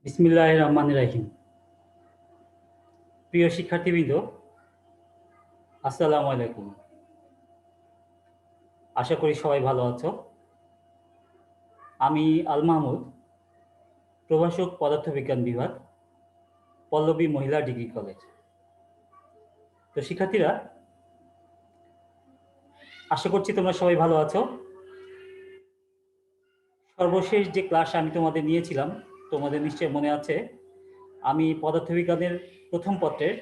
বিসমিল্লাহির রহমানির রহিম। প্রিয় শিক্ষার্থীবৃন্দ, আসসালামু আলাইকুম। আশা করি সবাই ভালো আছো। আমি আল মাহমুদ, প্রভাষক পদার্থবিজ্ঞান বিভাগ, পল্লবী মহিলা ডিগ্রি কলেজ। তো শিক্ষার্থীরা, আশা করছি তোমরা সবাই ভালো আছো। সর্বশেষ যে ক্লাস আমি তোমাদের নিয়েছিলাম, তোমাদের নিশ্চয় মনে আছে, আমি পদার্থবিজ্ঞানের প্রথম পত্রের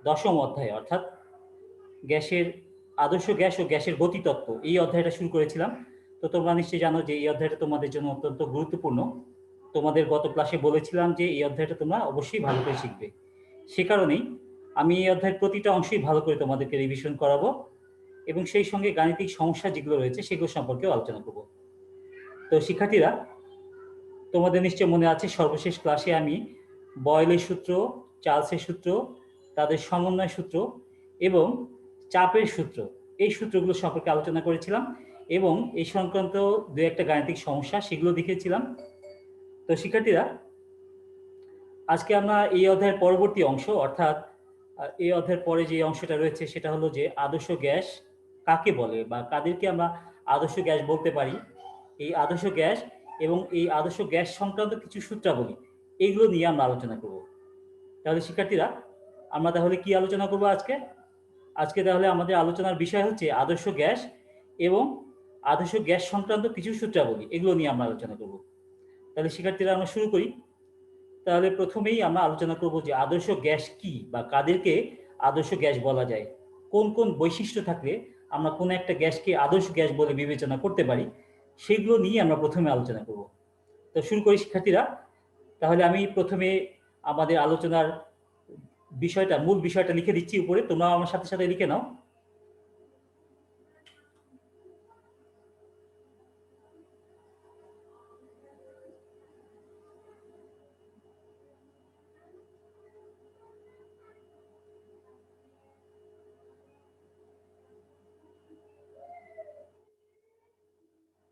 10ম অধ্যায় অর্থাৎ গ্যাসের আদর্শ গ্যাস ও গ্যাসের গতিতত্ত্ব এই অধ্যায়টা শুরু করেছিলাম। তো তোমরা নিশ্চয়ই জানো যে এই অধ্যায়টা তোমাদের জন্য অত্যন্ত গুরুত্বপূর্ণ। তোমাদের গত ক্লাসে বলেছিলাম যে এই অধ্যায়টা তোমরা অবশ্যই ভালো করে শিখবে। সে কারণেই আমি এই অধ্যায়ের প্রতিটা অংশই ভালো করে তোমাদেরকে রিভিশন করাবো এবং সেই সঙ্গে গাণিতিক সমস্যা যেগুলো রয়েছে সেগুলো সম্পর্কেও আলোচনা করব। তো শিক্ষার্থীরা, তোমাদের নিশ্চয় মনে আছে সর্বশেষ ক্লাসে আমি বয়েলের সূত্র, চার্লসের সূত্র, তাদের সমন্বয় সূত্র এবং চাপের সূত্র, এই সূত্রগুলো সম্পর্কে আলোচনা করেছিলাম এবং এই সংক্রান্ত দু একটা গাণিতিক সমস্যা সেগুলো দেখিয়েছিলাম। তো শিক্ষার্থীরা, আজকে আমরা এই অধ্যায়ের পরবর্তী অংশ অর্থাৎ এই অধ্যায়ের পরে যে অংশটা রয়েছে সেটা হলো যে আদর্শ গ্যাস কাকে বলে বা কাদেরকে আমরা আদর্শ গ্যাস বলতে পারি, এই আদর্শ গ্যাস এবং এই আদর্শ গ্যাস সংক্রান্ত কিছু সূত্রাবলী, এইগুলো নিয়ে আমরা আলোচনা করব। তাহলে শিক্ষার্থীরা, আমরা তাহলে কি আলোচনা করব আজকে? আজকে তাহলে আমাদের আলোচনার বিষয় হচ্ছে আদর্শ গ্যাস এবং আদর্শ গ্যাস সংক্রান্ত কিছু সূত্রাবলী, এগুলো নিয়ে আমরা আলোচনা করব। তাহলে শিক্ষার্থীরা, আমরা শুরু করি। তাহলে প্রথমেই আমরা আলোচনা করব যে আদর্শ গ্যাস কি বা কাদেরকে আদর্শ গ্যাস বলা যায়, কোন কোন বৈশিষ্ট্য থাকলে আমরা কোনো একটা গ্যাসকে আদর্শ গ্যাস বলে বিবেচনা করতে পারি, সেগুলো নিয়ে আমরা প্রথমে আলোচনা করব। তো শুরু করি শিক্ষার্থীরা। তাহলে আমি প্রথমে আমাদের আলোচনার মূল বিষয়টা লিখে দিচ্ছি উপরে, তোমরা আমার সাথে সাথে লিখে নাও।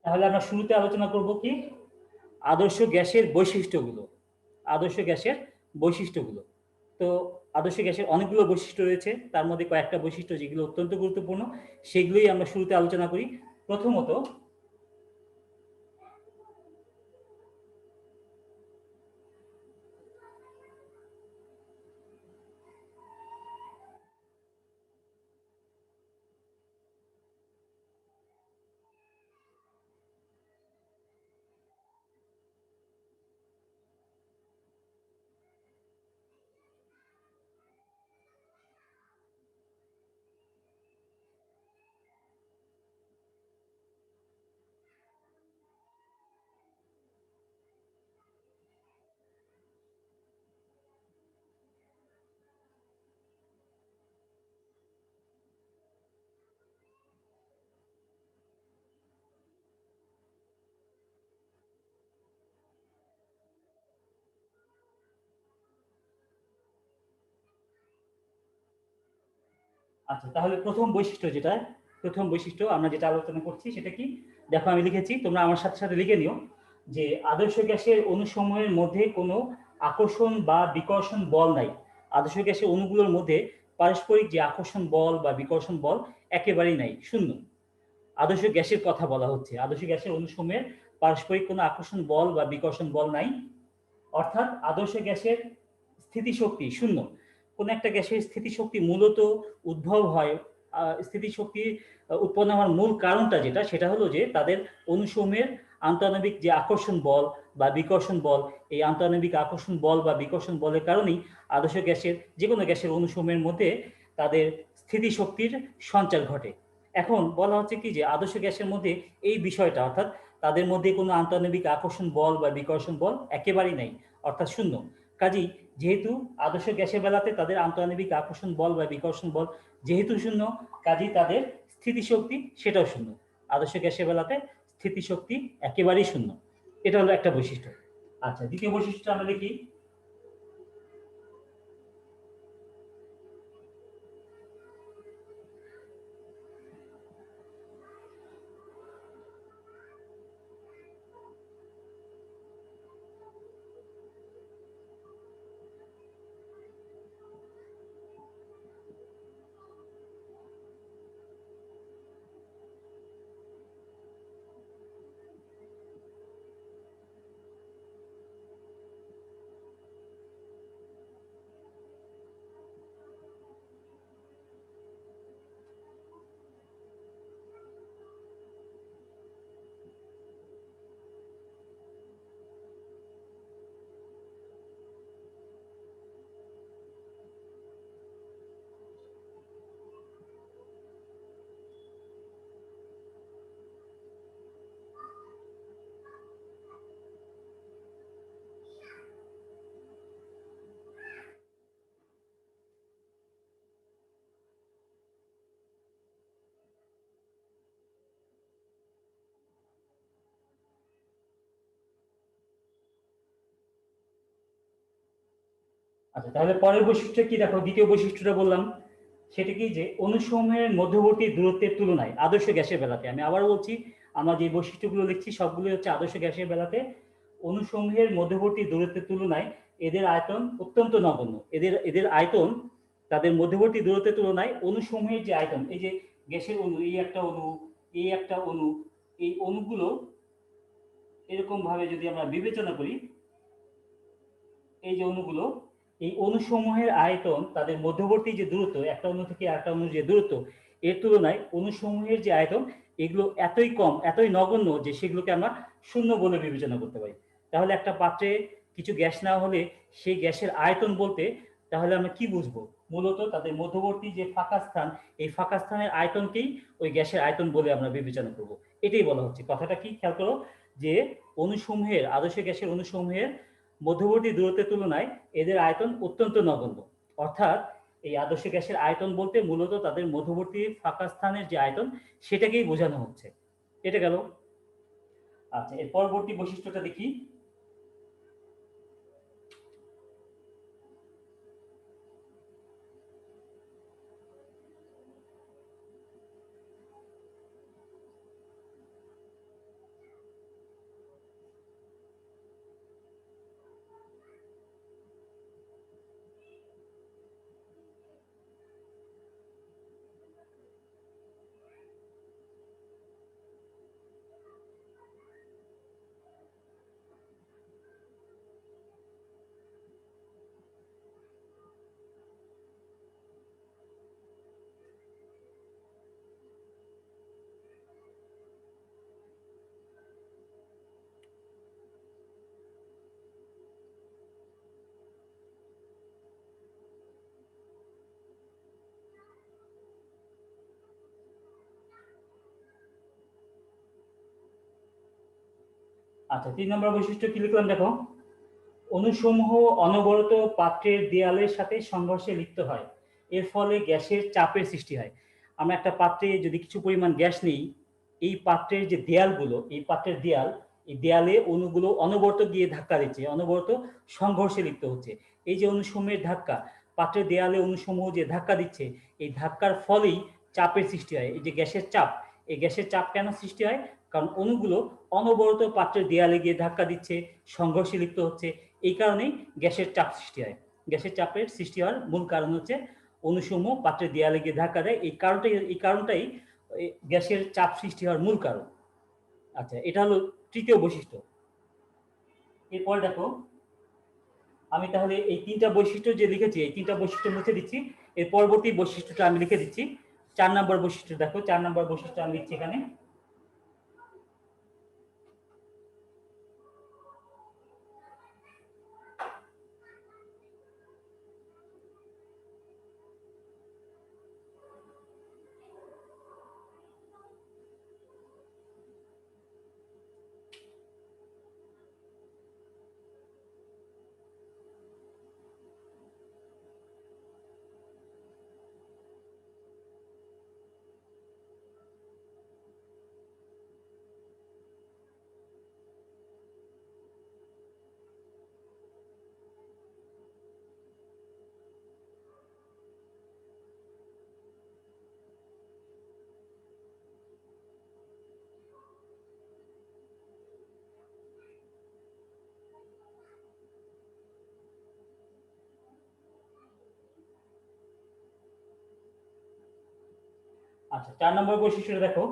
তাহলে আমরা শুরুতে আলোচনা করব কি, আদর্শ গ্যাসের বৈশিষ্ট্যগুলো। আদর্শ গ্যাসের বৈশিষ্ট্যগুলো। তো আদর্শ গ্যাসের অনেকগুলো বৈশিষ্ট্য রয়েছে, তার মধ্যে কয়েকটা বৈশিষ্ট্য যেগুলো অত্যন্ত গুরুত্বপূর্ণ সেগুলোই আমরা শুরুতে আলোচনা করি। প্রথমত, আচ্ছা, তাহলে প্রথম বৈশিষ্ট্য আমরা যেটা আলোচনা করছি সেটা কি, দেখো আমি লিখেছি, তোমরা আমার সাথে সাথে লিখে নিও যে আদর্শ গ্যাসের অণুসমূহের মধ্যে কোনো আকর্ষণ বা বিকর্ষণ বল নাই। আদর্শ গ্যাসের অণুগুলোর মধ্যে পারস্পরিক যে আকর্ষণ বল বা বিকর্ষণ বল একেবারেই নাই, শূন্য। আদর্শ গ্যাসের কথা বলা হচ্ছে, আদর্শ গ্যাসের অণুসমূহের পারস্পরিক কোনো আকর্ষণ বল বা বিকর্ষণ বল নাই, অর্থাৎ আদর্শ গ্যাসের স্থিতিশক্তি শূন্য। কোন একটা গ্যাসের স্থিতিশক্তি মূলত উদ্ভব হয়, স্থিতিশক্তি উৎপন্ন হওয়ার মূল কারণটা যেটা, সেটা হলো যে তাদের অণুসমূহের আন্তঃআণবিক যে আকর্ষণ বল বা বিকর্ষণ বল, এই আন্তঃআণবিক আকর্ষণ বল বা বিকর্ষণ বলের কারণেই আদর্শ গ্যাসের, যে কোনো গ্যাসের অণুসমূহের মধ্যে তাদের স্থিতিশক্তির সঞ্চার ঘটে। এখন বলা হচ্ছে কি যে আদর্শ গ্যাসের মধ্যে এই বিষয়টা, অর্থাৎ তাদের মধ্যে কোনো আন্তঃআণবিক আকর্ষণ বল বা বিকর্ষণ বল একেবারেই নেই, অর্থাৎ শূন্য। কাজেই যেহেতু আদর্শ গ্যাসের বেলাতে তাদের আন্তঃআণবিক আকর্ষণ বল বা বিকর্ষণ বল যেহেতু শূন্য, কাজেই তাদের স্থিতিশক্তি সেটাও শূন্য। আদর্শ গ্যাসের বেলাতে স্থিতিশক্তি একেবারেই শূন্য। এটা হলো একটা বৈশিষ্ট্য। আচ্ছা, দ্বিতীয় বৈশিষ্ট্য আমরা দেখি। আচ্ছা, তাহলে পরের বৈশিষ্ট্য কি দেখো, দ্বিতীয় বৈশিষ্ট্যটা বললাম, সেটা কি যে অণুসমূহের মধ্যবর্তী দূরত্বের তুলনায় আদর্শ গ্যাসের বেলাতে, আমি আবার বলছি, আমরা যে বৈশিষ্ট্যগুলো লিখছি সবগুলো হচ্ছে আদর্শ গ্যাসের বেলাতে অণুসমূহের মধ্যবর্তী দূরত্বের তুলনায় এদের আয়তন অত্যন্ত নগণ্য। এদের আয়তন তাদের মধ্যবর্তী দূরত্বের তুলনায় অণুসমূহের যে আয়তন, এই যে গ্যাসের অণু, এই একটা অণু, এই একটা অণু, এই অণুগুলো এরকম ভাবে যদি আমরা বিবেচনা করি, এই যে অণুগুলো, এই অণুসমূহের আয়তন তাদের মধ্যবর্তী যে দূরত্ব, একটা অণু থেকে আরেকটা অণুর যে দূরত্ব, এর তুলনায় অণুসমূহের যে আয়তন, এগুলো এতই কম, এতই নগণ্য যে সেগুলোকে আমরা শূন্য বলে বিবেচনা করতে পারি। তাহলে একটা পাত্রে কিছু গ্যাস নেওয়া হলে সেই গ্যাসের আয়তন বলতে তাহলে আমরা কি বুঝবো? মূলত তাদের মধ্যবর্তী যে ফাঁকা স্থান, এই ফাঁকা স্থানের আয়তনকেই ওই গ্যাসের আয়তন বলে আমরা বিবেচনা করব। এটাই বলা হচ্ছে। কথাটা কি খেয়াল করো, যে অণুসমূহের, আদর্শ গ্যাসের অণুসমূহের মধ্যবর্তী দূরত্বের তুলনায় এদের আয়তন অত্যন্ত নগণ্য। অর্থাৎ এই আদর্শ গ্যাসের আয়তন বলতে মূলত তাদের মধ্যবর্তী ফাঁকা স্থানের যে আয়তন, সেটাকেই বোঝানো হচ্ছে। এটা গেল। আচ্ছা, এর পরবর্তী বৈশিষ্ট্যটা দেখি। আচ্ছা, 3 নম্বর বৈশিষ্ট্য কি লিখলাম দেখো, অণুসমূহ অনবরত পাত্রের দেয়ালের সাথে সংঘর্ষে লিপ্ত হয়, এর ফলে গ্যাসের চাপের সৃষ্টি হয়। আমরা একটা পাত্রে যদি কিছু পরিমাণ গ্যাস নিই, এই পাত্রের যে দেয়ালগুলো, এই পাত্রের দেয়াল, এই দেয়ালে অণুগুলো অনবরত গিয়ে ধাক্কা দিচ্ছে, অনবরত সংঘর্ষে লিপ্ত হচ্ছে। এই যে অণুসমূহের ধাক্কা, পাত্রের দেয়ালে অণুসমূহ যে ধাক্কা দিচ্ছে, এই ধাক্কার ফলেই চাপের সৃষ্টি হয়। এই যে গ্যাসের চাপ, এই গ্যাসের চাপ কেন সৃষ্টি হয়? কারণ অণুগুলো অনবরত পাত্রের দেয়ালে গিয়ে ধাক্কা দিচ্ছে, সংঘর্ষে লিপ্ত হচ্ছে। এই কারণেই গ্যাসের চাপ সৃষ্টি হয়। গ্যাসের চাপের সৃষ্টি হওয়ার মূল কারণ হচ্ছে অণুসমূহ পাত্রের দেয়ালে গিয়ে ধাক্কা দেয়। এই কারণটাই গ্যাসের চাপ সৃষ্টি হওয়ার মূল কারণ। আচ্ছা, এটা হলো তৃতীয় বৈশিষ্ট্য। এরপর দেখো, আমি তাহলে এই 3টা বৈশিষ্ট্য যে লিখেছি, এই 3টা বৈশিষ্ট্য মুছে দিচ্ছি। এর পরবর্তী বৈশিষ্ট্যটা আমি লিখে দিচ্ছি। 4 নম্বর বৈশিষ্ট্য দেখো, 4 নম্বর বৈশিষ্ট্য আমি লিখছি এখানে। আচ্ছা, 4 নম্বর বৈশিষ্ট্যটা দেখো,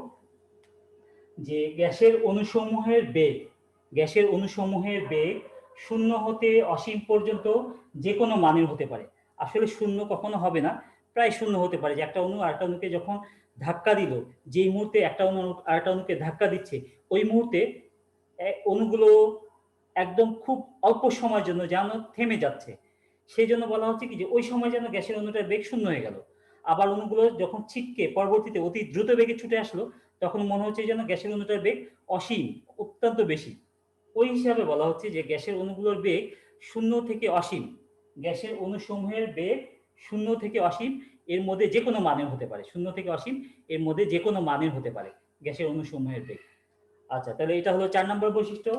যে গ্যাসের অণুসমূহের বেগ 0 হতে অসীম পর্যন্ত যে কোনো মানের হতে পারে। আসলে 0 কখনো হবে না, প্রায় 0 হতে পারে। যে একটা অণু আরেকটা অণুকে যখন ধাক্কা দিল, যেই মুহূর্তে একটা অণু আরেকটা অণুকে ধাক্কা দিচ্ছে, ওই মুহূর্তে অণুগুলো একদম খুব অল্প সময়ের জন্য যেন থেমে যাচ্ছে। সেই জন্য বলা হচ্ছে কি যে ওই সময় যেন গ্যাসের অণুটার বেগ 0 হয়ে গেল। আবার অণুগুলো যখন ছিটকে পরবর্তীতে অতি দ্রুত বেগে ছুটে আসলো, তখন মনে হচ্ছে যেন গ্যাসের অণুটার বেগ অসীম, অত্যন্ত বেশি। ওই হিসাবে বলা হচ্ছে যে গ্যাসের অণুগুলোর বেগ 0 থেকে অসীম। গ্যাসের অণুসমূহের বেগ 0 থেকে অসীম এর মধ্যে যে কোনো মানের হতে পারে। 0 থেকে অসীম এর মধ্যে যে কোনো মানের হতে পারে গ্যাসের অণুসমূহের বেগ। আচ্ছা, তাহলে এটা হলো 4 নম্বর বৈশিষ্ট্য।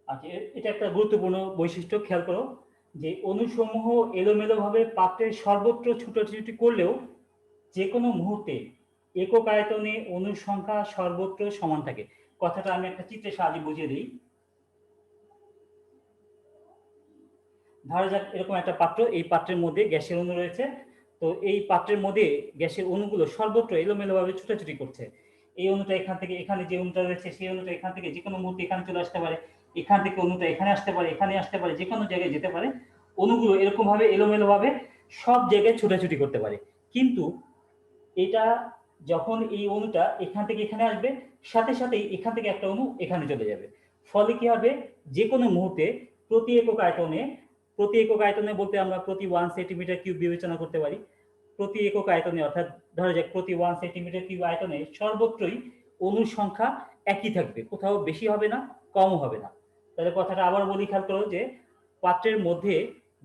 আচ্ছা, এটা একটা গুরুত্বপূর্ণ বৈশিষ্ট্য, খেয়াল করো যে অণুসমূহ এলোমেলোভাবে পাত্রের সর্বত্র ছুটোছুটি করলেও যে কোনো মুহূর্তে একক আয়তনে অণুর সংখ্যা সর্বত্র সমান থাকে। কথাটা আমি একটা চিত্রের সাহায্যে বুঝিয়ে দিই। ধরা যাক এরকম একটা পাত্র, এই পাত্রের মধ্যে গ্যাসের অণু রয়েছে। তো এই পাত্রের মধ্যে গ্যাসের অণুগুলো সর্বত্র এলোমেলোভাবে ছুটাছুটি করছে। এই অণুটা এখান থেকে, এখানে যে অণুটা রয়েছে সেই অণুটা এখান থেকে যে কোনো মুহূর্তে এখানে চলে আসতে পারে, এখান থেকে অণুটা এখানে আসতে পারে, এখানে আসতে পারে, যে কোনো জায়গায় যেতে পারে। অণুগুলো এরকম ভাবে এলোমেলোভাবে সব জায়গায় ছুটাছুটি করতে পারে। কিন্তু এটা যখন এই অণুটা এখান থেকে এখানে আসবে, সাথে সাথেই এখান থেকে একটা অণু এখানে চলে যাবে। ফলে কি হবে, যে কোনো মুহূর্তে প্রতি একক আয়তনে, প্রতি একক আয়তনে বলতে আমরা প্রতি 1 সেন্টিমিটার কিউব বিবেচনা করতে পারি। প্রতি একক আয়তনে অর্থাৎ ধরা যাক প্রতি 1 সেন্টিমিটার কিউব আয়তনে সর্বত্রই অণুর সংখ্যা একই থাকবে, কোথাও বেশি হবে না, কমও হবে না। তাহলে কথাটা আবার বলি, খেয়াল করো যে পাত্রের মধ্যে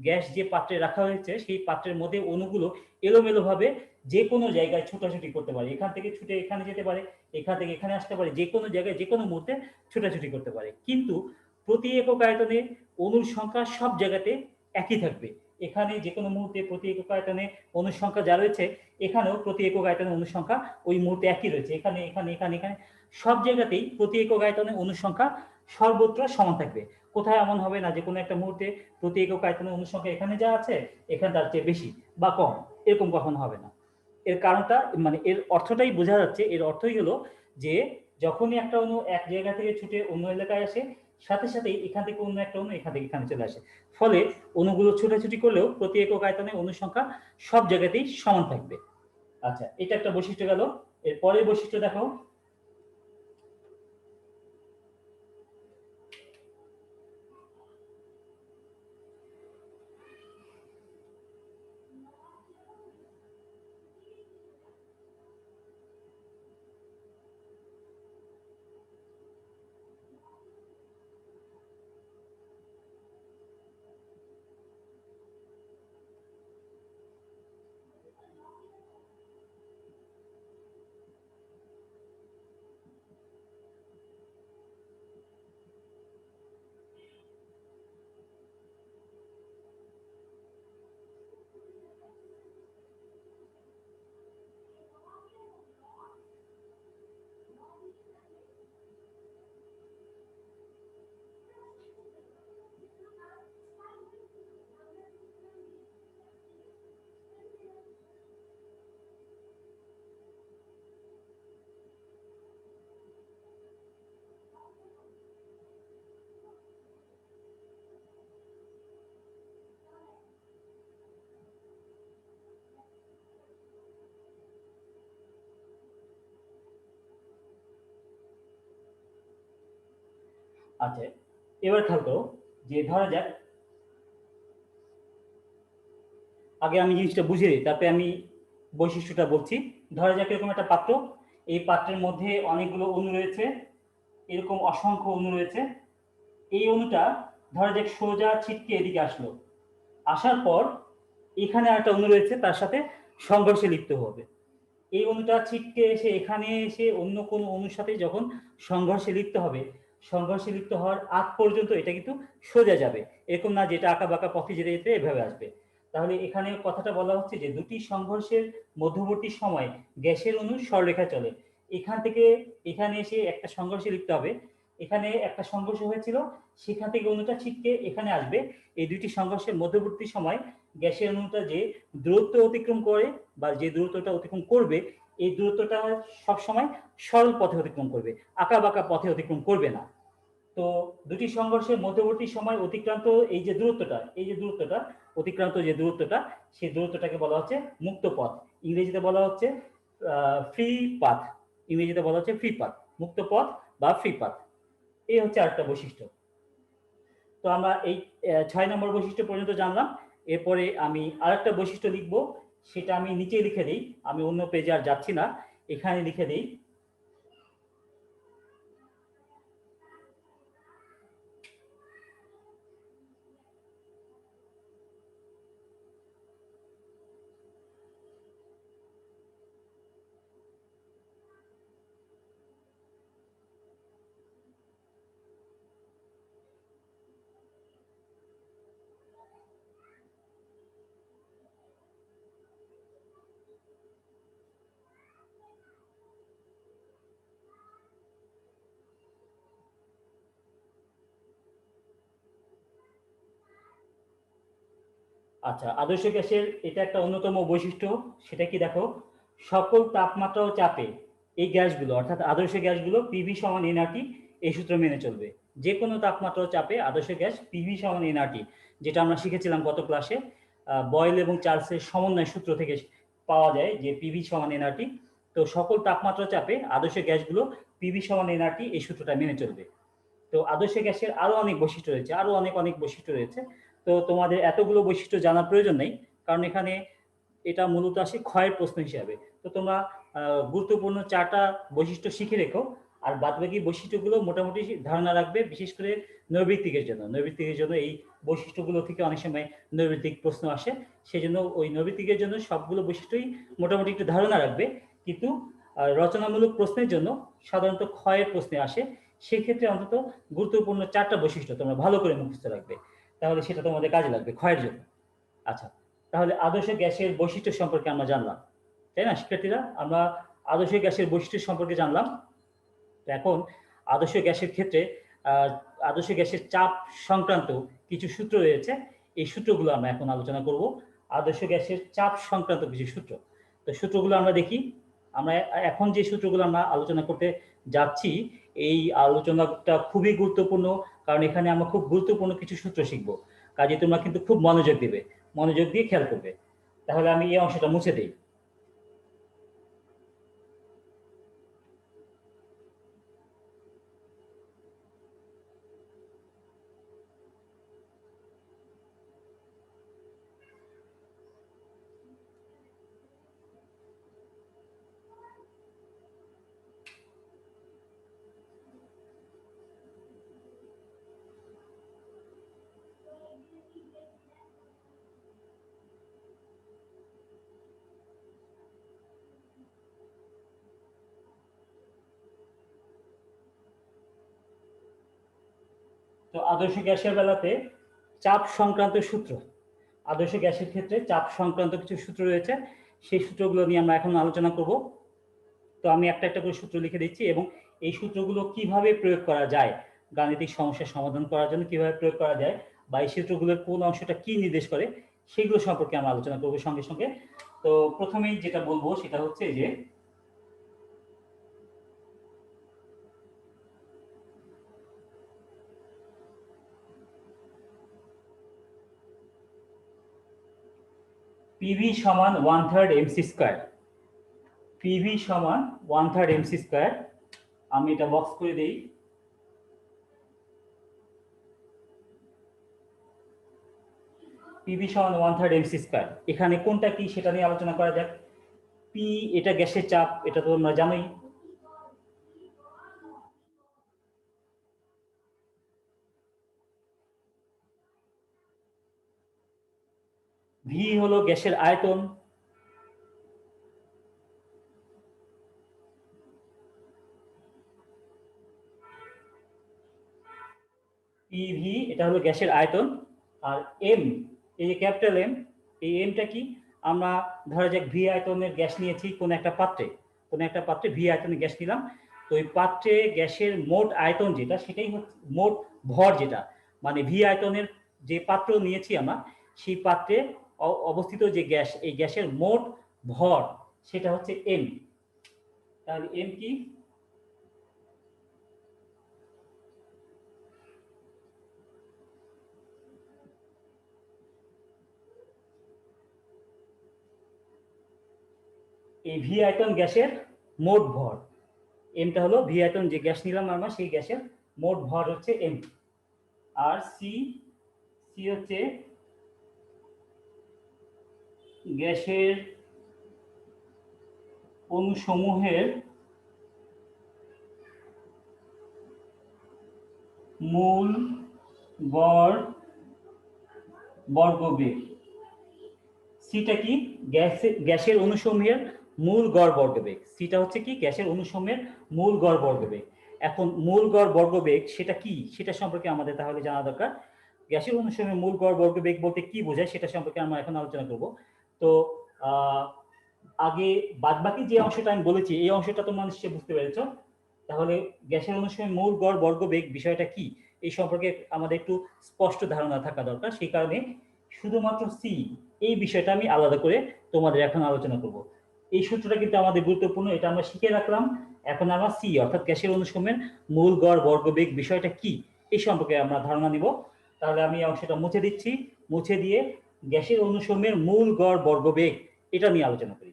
গ্যাস যে পাত্রে রাখা হয়েছে সেই পাত্রের মধ্যে অণুগুলো এলোমেলোভাবে যে কোনো জায়গায় ছোটাছুটি করতে পারে, এখান থেকে ছুটে এখানে যেতে পারে, এখান থেকে এখানে আসতে পারে, যে কোনো জায়গায় যে কোনো মুহূর্তে ছোটাছুটি করতে পারে। কিন্তু প্রতি একক আয়তনে অণুর সংখ্যা সব জায়গাতে একই থাকবে। এখানে যে কোনো মুহূর্তে প্রতি একক আয়তনে অণুর সংখ্যা যা রয়েছে, এখানেও প্রতি একক আয়তনে অণুর সংখ্যা ওই মুহূর্তে একই রয়েছে। এখানে এখানে এখানে এখানে সব জায়গাতেই প্রতি একক আয়তনে অণুর সংখ্যা সর্বত্র সমান থাকবে। কোথায় এমন হবে না যে কোনো একটা মুহূর্তে প্রতি একক আয়তনে অণুর সংখ্যা এখানে যা আছে এখানে তার চেয়ে বেশি বা কম, এরকম কখনো হবে না। এর কারণটা মানে এর অর্থটাই বোঝা যাচ্ছে। এর অর্থই হলো যে যখনই একটা অণু এক জায়গা থেকে ছুটে অন্য এলাকায় আসে, সাথে সাথেই এখান থেকে অন্য একটা অণু এখান থেকে এখানে চলে আসে। ফলে অণুগুলো ছোটাছুটি করলেও প্রতি একক আয়তনে অণুর সংখ্যা সব জায়গাতেই সমান থাকবে। আচ্ছা, এটা একটা বৈশিষ্ট্য গেল। এর পরের বৈশিষ্ট্য দেখো। আচ্ছা, এবার খেয়াল করো যে ধরা যাক, আগে আমি জিনিসটা বুঝিয়ে দিই, তারপরে আমি বৈশিষ্ট্যটা বলছি। ধরা যাক এরকম একটা পাত্র, এই পাত্রের মধ্যে অনেকগুলো অণু রয়েছে, এরকম অসংখ্য অণু রয়েছে। এই অণুটা ধরা যাক সোজা ছিটকে এদিকে আসলো, আসার পর এখানে একটা অণু রয়েছে তার সাথে সংঘর্ষে লিপ্ত হবে। এই অণুটা ছিটকে এসে এখানে এসে অন্য কোনো অণুর সাথে যখন সংঘর্ষে লিপ্ত হবে, সংঘর্ষে লিপ্ত হওয়ার আগ পর্যন্ত এটা কিন্তু সোজা যাবে, এরকম না যেটা আঁকা বাঁকা পথে যেতে যেতে এভাবে আসবে। তাহলে এখানে কথাটা বলা হচ্ছে যে দুটি সংঘর্ষের মধ্যবর্তী সময় গ্যাসের অণু সরলরেখায় চলে। এখান থেকে এখানে এসে একটা সংঘর্ষে লিপ্ত হবে, এখানে একটা সংঘর্ষ হয়েছিল, সেখান থেকে অণুটা ছিটকে এখানে আসবে। এই দুটি সংঘর্ষের মধ্যবর্তী সময় গ্যাসের অণুটা যে দূরত্ব অতিক্রম করে বা যে দূরত্বটা অতিক্রম করবে, এই দূরত্বটা সবসময় সরল পথে অতিক্রম করবে, আঁকা বাঁকা পথে অতিক্রম করবে না। তো দুটি সংঘর্ষের মধ্যবর্তী সময় অতিক্রান্ত এই যে দূরত্বটা, এই যে দূরত্বটা অতিক্রান্ত যে দূরত্বটা, সেই দূরত্বটাকে বলা হচ্ছে মুক্ত পথ। ইংরেজিতে বলা হচ্ছে ফ্রি পাথ। ইংরেজিতে বলা হচ্ছে ফ্রি পাথ, মুক্ত পথ বা ফ্রি পাথ। এই হচ্ছে আরেকটা বৈশিষ্ট্য। তো আমরা এই 6 নম্বর বৈশিষ্ট্য পর্যন্ত জানলাম। এরপরে আমি আরেকটা বৈশিষ্ট্য লিখব, সেটা আমি নিচে লিখে দিই, আমি অন্য পেজে আর যাচ্ছি না, এখানে লিখে দিই। আচ্ছা, আদর্শ গ্যাসের এটা একটা অন্যতম বৈশিষ্ট্য, সেটা কি দেখো, সকল তাপমাত্রা ও চাপে এই গ্যাসগুলো অর্থাৎ আদর্শ গ্যাসগুলো পিভি সমান এনআরটি এই সূত্র মেনে চলবে। যে কোনো তাপমাত্রা ও চাপে আদর্শ গ্যাস পিভি সমান এনআরটি, যেটা আমরা শিখেছিলাম গত ক্লাসে, বয়েল এবং চার্লসের সমন্বয় সূত্র থেকে পাওয়া যায় যে পিভি সমান এনআরটি। তো সকল তাপমাত্রা চাপে আদর্শ গ্যাসগুলো পিভি সমান এনআরটি এই সূত্রটা মেনে চলবে। তো আদর্শ গ্যাসের আরো অনেক বৈশিষ্ট্য রয়েছে, আরো অনেক বৈশিষ্ট্য রয়েছে। তো তোমাদের এতগুলো বৈশিষ্ট্য জানার প্রয়োজন নেই, কারণ এখানে এটা মূলত আসে ক্ষয়ের প্রশ্ন হিসাবে। তো তোমরা গুরুত্বপূর্ণ 4টা বৈশিষ্ট্য শিখে রেখো, আর বাদবাকি বৈশিষ্ট্যগুলো মোটামুটি ধারণা রাখবে, বিশেষ করে নৈর্বৃত্তিকের জন্য। নৈর্বৃত্তিকের জন্য এই বৈশিষ্ট্যগুলো থেকে অনেক সময় নৈর্বৃত্তিক প্রশ্ন আসে, সেই জন্য ওই নৈর্বৃত্তিকের জন্য সবগুলো বৈশিষ্ট্যই মোটামুটি একটু ধারণা রাখবে। কিন্তু রচনামূলক প্রশ্নের জন্য সাধারণত ক্ষয়ের প্রশ্নে আসে, সেই ক্ষেত্রে অন্তত গুরুত্বপূর্ণ 4টা বৈশিষ্ট্য তোমরা ভালো করে মুখস্থ রাখবে, তাহলে সেটা তোমাদের কাজে লাগবে ক্ষয়ের জন্য। আচ্ছা, তাহলে আদর্শ গ্যাসের বৈশিষ্ট্য সম্পর্কে আমরা জানলাম, তাই না শিক্ষার্থীরা? আমরা আদর্শ গ্যাসের বৈশিষ্ট্য সম্পর্কে জানলাম। তো এখন আদর্শ গ্যাসের ক্ষেত্রে আদর্শ গ্যাসের চাপ সংক্রান্ত কিছু সূত্র রয়েছে, এই সূত্রগুলো আমরা এখন আলোচনা করব। আদর্শ গ্যাসের চাপ সংক্রান্ত কিছু সূত্র, তো সূত্রগুলো আমরা দেখি। আমরা এখন যে সূত্রগুলো আমরা আলোচনা করতে যাচ্ছি, এই আলোচনাটা খুবই গুরুত্বপূর্ণ, কারণ এখানে আমরা খুব গুরুত্বপূর্ণ কিছু সূত্র শিখবো। কাজে তোমরা কিন্তু খুব মনোযোগ দিবে, মনোযোগ দিয়ে খেয়াল করবে। তাহলে আমি এই অংশটা মুছে দিই। তো আদর্শ গ্যাসের বেলাতে চাপ সংক্রান্ত সূত্র, আদর্শ গ্যাসের ক্ষেত্রে চাপ সংক্রান্ত কিছু সূত্র রয়েছে, সেই সূত্রগুলো নিয়ে আমরা এখন আলোচনা করব। তো আমি একটা একটা করে সূত্র লিখে দিচ্ছি, এবং এই সূত্রগুলো কিভাবে প্রয়োগ করা যায়, গাণিতিক সমস্যার সমাধান করার জন্য কিভাবে প্রয়োগ করা যায়, বা এই সূত্রগুলোর কোন অংশটা কি নির্দেশ করে, সেগুলো সম্পর্কে আমরা আলোচনা করব সঙ্গে সঙ্গে। তো প্রথমেই যেটা বলবো সেটা হচ্ছে যে পিভি সমান 1/3 এমসি স্কয়ার। পিভি সমান 1/3 এমসি স্কয়ার। আমি এটা বক্স করে দেই। পিভি সমান 1/3 এমসি স্কয়ার। এখানে কোনটা কি সেটা নিয়ে আলোচনা করা যাক। পি এটা গ্যাসের চাপ, এটা তো তোমরা জানোই। ভি হলো গ্যাসের আয়তন, পিভি এটা হলো গ্যাসের আয়তন। আর এম, এই যে ক্যাপিটাল এম, এই এমটা কি, আমরা ধরা যাক ভি আয়তনের গ্যাস নিয়েছি কোন একটা পাত্রে, কোন একটা পাত্রে ভি আয়তনের গ্যাস নিলাম। তো ওই পাত্রে গ্যাসের মোট আয়তন যেটা, সেটাই হচ্ছে মোট ভর যেটা, মানে ভি আয়তনের যে পাত্র নিয়েছি আমরা, সেই পাত্রে অবস্থিত যে গ্যাস, এই গ্যাসের মোট ভর সেটা হচ্ছে এম। তাহলে এম কি, এই ভি আয়তন গ্যাসের মোট ভর, এমটা হলো ভি আয়তন যে গ্যাস নিলাম আমরা, সেই গ্যাসের মোট ভর হচ্ছে এম। আর সি, সি হচ্ছে গ্যাসের অণুসমূহের মূল গড় বর্গবেগ। সিটা কি, গ্যাসের অণুসমূহের মূল গড় বর্গবেগ। সিটা হচ্ছে কি, গ্যাসের অণুসমূহের মূল গড় বর্গবেগ। এখন মূল গড় বর্গবেগ সেটা কি, সেটা সম্পর্কে আমাদের তাহলে জানা দরকার। গ্যাসের অণুসমূহের মূল গড় বর্গবেগ বলতে কি বোঝায় সেটা সম্পর্কে আমরা এখন আলোচনা করব। তো আগে বাদবাকি যে অংশটা আমি বলেছি, এই অংশটা তোমরা নিশ্চয়ই বুঝতে পেরেছো। তাহলে গ্যাসের অণুসমূহের মূল গড় বর্গবেগ বিষয়টা কি, এই সম্পর্কে আমাদের একটু স্পষ্ট ধারণা থাকা দরকার। সেই কারণে শুধুমাত্র সি, এই বিষয়টা আমি আলাদা করে তোমাদের এখন আলোচনা করব। এই সূত্রটা কিন্তু আমাদের গুরুত্বপূর্ণ, এটা আমরা শিখে রাখলাম। এখন আমরা সি অর্থাৎ গ্যাসের অনুসমূহের মূল গড় বর্গবেগ বিষয়টা কি এই সম্পর্কে আমরা ধারণা নিব। তাহলে আমি অংশটা মুছে দিচ্ছি, মুছে দিয়ে গ্যাসের অনুসমূহের মূল গড় বর্গবেগ এটা নিয়ে আলোচনা করি।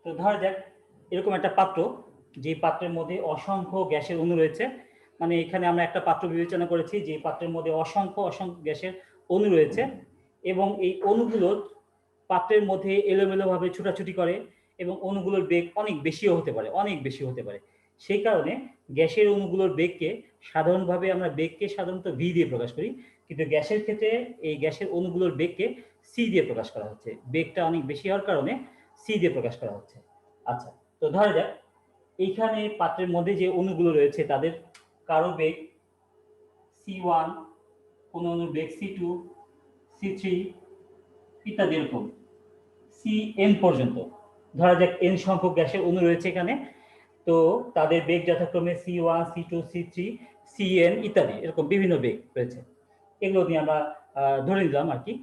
তো ধরা যাক এরকম একটা পাত্র, যে পাত্রের মধ্যে অসংখ্য গ্যাসের অণু রয়েছে। মানে এখানে আমরা একটা পাত্র বিবেচনা করেছি যে পাত্রের মধ্যে অসংখ্য অসংখ্য গ্যাসের অণু রয়েছে, এবং এই অণুগুলো পাত্রের মধ্যে এলোমেলোভাবে ছুটাছুটি করে, এবং অণুগুলোর বেগ অনেক বেশিও হতে পারে, অনেক বেশি হতে পারে। সেই কারণে গ্যাসের অণুগুলোর বেগকে সাধারণভাবে আমরা বেগকে সাধারণত ভি দিয়ে প্রকাশ করি, কিন্তু গ্যাসের ক্ষেত্রে এই গ্যাসের অণুগুলোর বেগকে সি দিয়ে প্রকাশ করা হচ্ছে। বেগটা অনেক বেশি হওয়ার কারণে সি দিয়ে প্রকাশ করা হচ্ছে। আচ্ছা, তো ধরা যাক এইখানে পাত্রের মধ্যে যে অণুগুলো রয়েছে তাদের কারো বেগ C1, কোন অণুর বেগ C2, C3 ইত্যাদি, এরকম Cn পর্যন্ত। ধরা যাক n সংখ্যক গ্যাসের অণু রয়েছে এখানে, তো তাদের বেগ যথাক্রমে C1, C2, C3, Cn ইত্যাদি, এরকম বিভিন্ন বেগ রয়েছে। এগুলো নিয়ে আমরা ধরে নিলাম আর কি।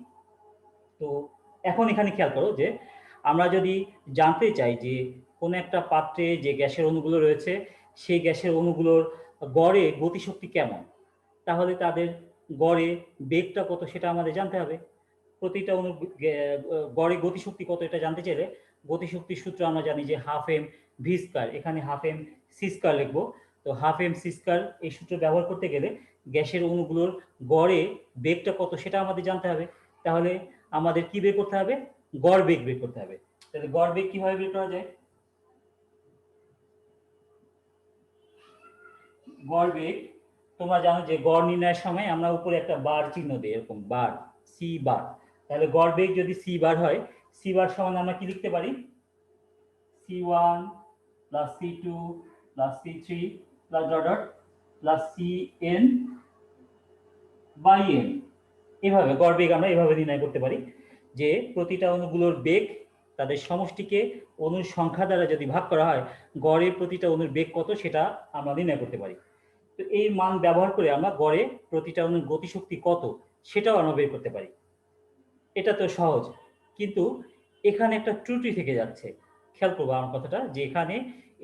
তো এখন এখানে খেয়াল করো যে আমরা যদি জানতে চাই যে কোন একটা পাত্রে যে গ্যাসের অণুগুলো রয়েছে সেই গ্যাসের অণুগুলোর গড়ে গতিশক্তি কেমন, তাহলে তাদের গড়ে বেগটা কত সেটা আমাদের জানতে হবে। প্রতিটা অণু গড়ে গতিশক্তি কত এটা জানতে চাইলে গতিশক্তির সূত্র আমরা জানি যে হাফ এম ভি স্কয়ার, এখানে হাফ এম সি স্কয়ার লিখবো। তো হাফ এম সি স্কয়ার এই সূত্র ব্যবহার করতে গেলে গ্যাসের অণুগুলোর গড়ে বেগটা কত সেটা আমাদের জানতে হবে। তাহলে আমাদের কি বের করতে হবে, গড় বেগ বের করতে হবে। তাহলে গড় বেগ কিভাবে বের করা যায়? গড় বেগ তোমরা জানো যে গড় নির্ণয়ের সময় আমরা উপরে একটা বার চিহ্ন দিই, এরকম বার, সি বার। তাহলে গড় বেগ যদি সি বার হয়, সি বার সমান আমরা কি লিখতে পারি, C1 plus C2 plus C3 plus dot dot plus Cn by n। এভাবে গড় বেগ আমরা এভাবে নির্ণয় করতে পারি যে প্রতিটা অণুগুলোর বেগ তাদের সমষ্টিকে অণুর সংখ্যা দ্বারা যদি ভাগ করা হয়, গড়ে প্রতিটা অণুর বেগ কত সেটা আমরা নির্ণয় করতে পারি। তো এই মান ব্যবহার করে আমরা গড়ে প্রতিটা অণুর গতিশক্তি কত সেটাও আমরা বের করতে পারি। এটা তো সহজ, কিন্তু এখানে একটা ত্রুটি থেকে যাচ্ছে। খেয়াল করবো আমার কথাটা, যে এখানে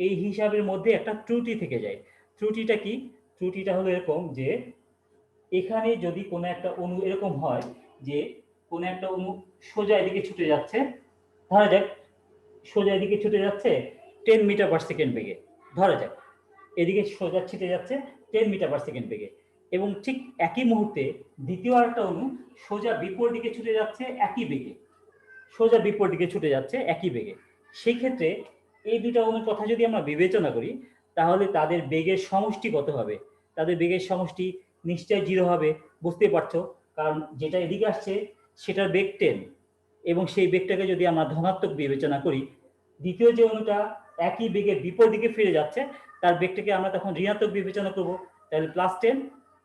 এই হিসাবের মধ্যে একটা ত্রুটি থেকে যায়। ত্রুটিটা কি? ত্রুটিটা হলো এরকম যে এখানে যদি কোনো একটা অণু এরকম হয় যে কোনো একটা অণু সোজা এদিকে ছুটে যাচ্ছে, ধরা যাক সোজা এদিকে ছুটে যাচ্ছে 10 মিটার পার সেকেন্ড বেগে, ধরা যাক এদিকে সোজা ছুটে যাচ্ছে 10 মিটার পার সেকেন্ড বেগে, এবং ঠিক একই মুহূর্তে দ্বিতীয় আরেকটা অণু সোজা বিপরীত দিকে ছুটে যাচ্ছে একই বেগে, সোজা বিপরীত দিকে ছুটে যাচ্ছে একই বেগে। সেই ক্ষেত্রে এই দুটা অণুর কথা যদি আমরা বিবেচনা করি, তাহলে তাদের বেগের সমষ্টি কত হবে? তাদের বেগের সমষ্টি নিশ্চয় 0 হবে, বুঝতে পারছো, কারণ যেটা এদিকে আসছে সেটার বেগ 10, এবং সেই বেগটাকে যদি আমরা ধনাত্মক বিবেচনা করি, দ্বিতীয় যে অণুটা একই বেগে বিপরীত দিকে ফিরে যাচ্ছে তার বেগটাকে আমরা তখন ঋণাত্মক বিবেচনা করব। তাহলে +10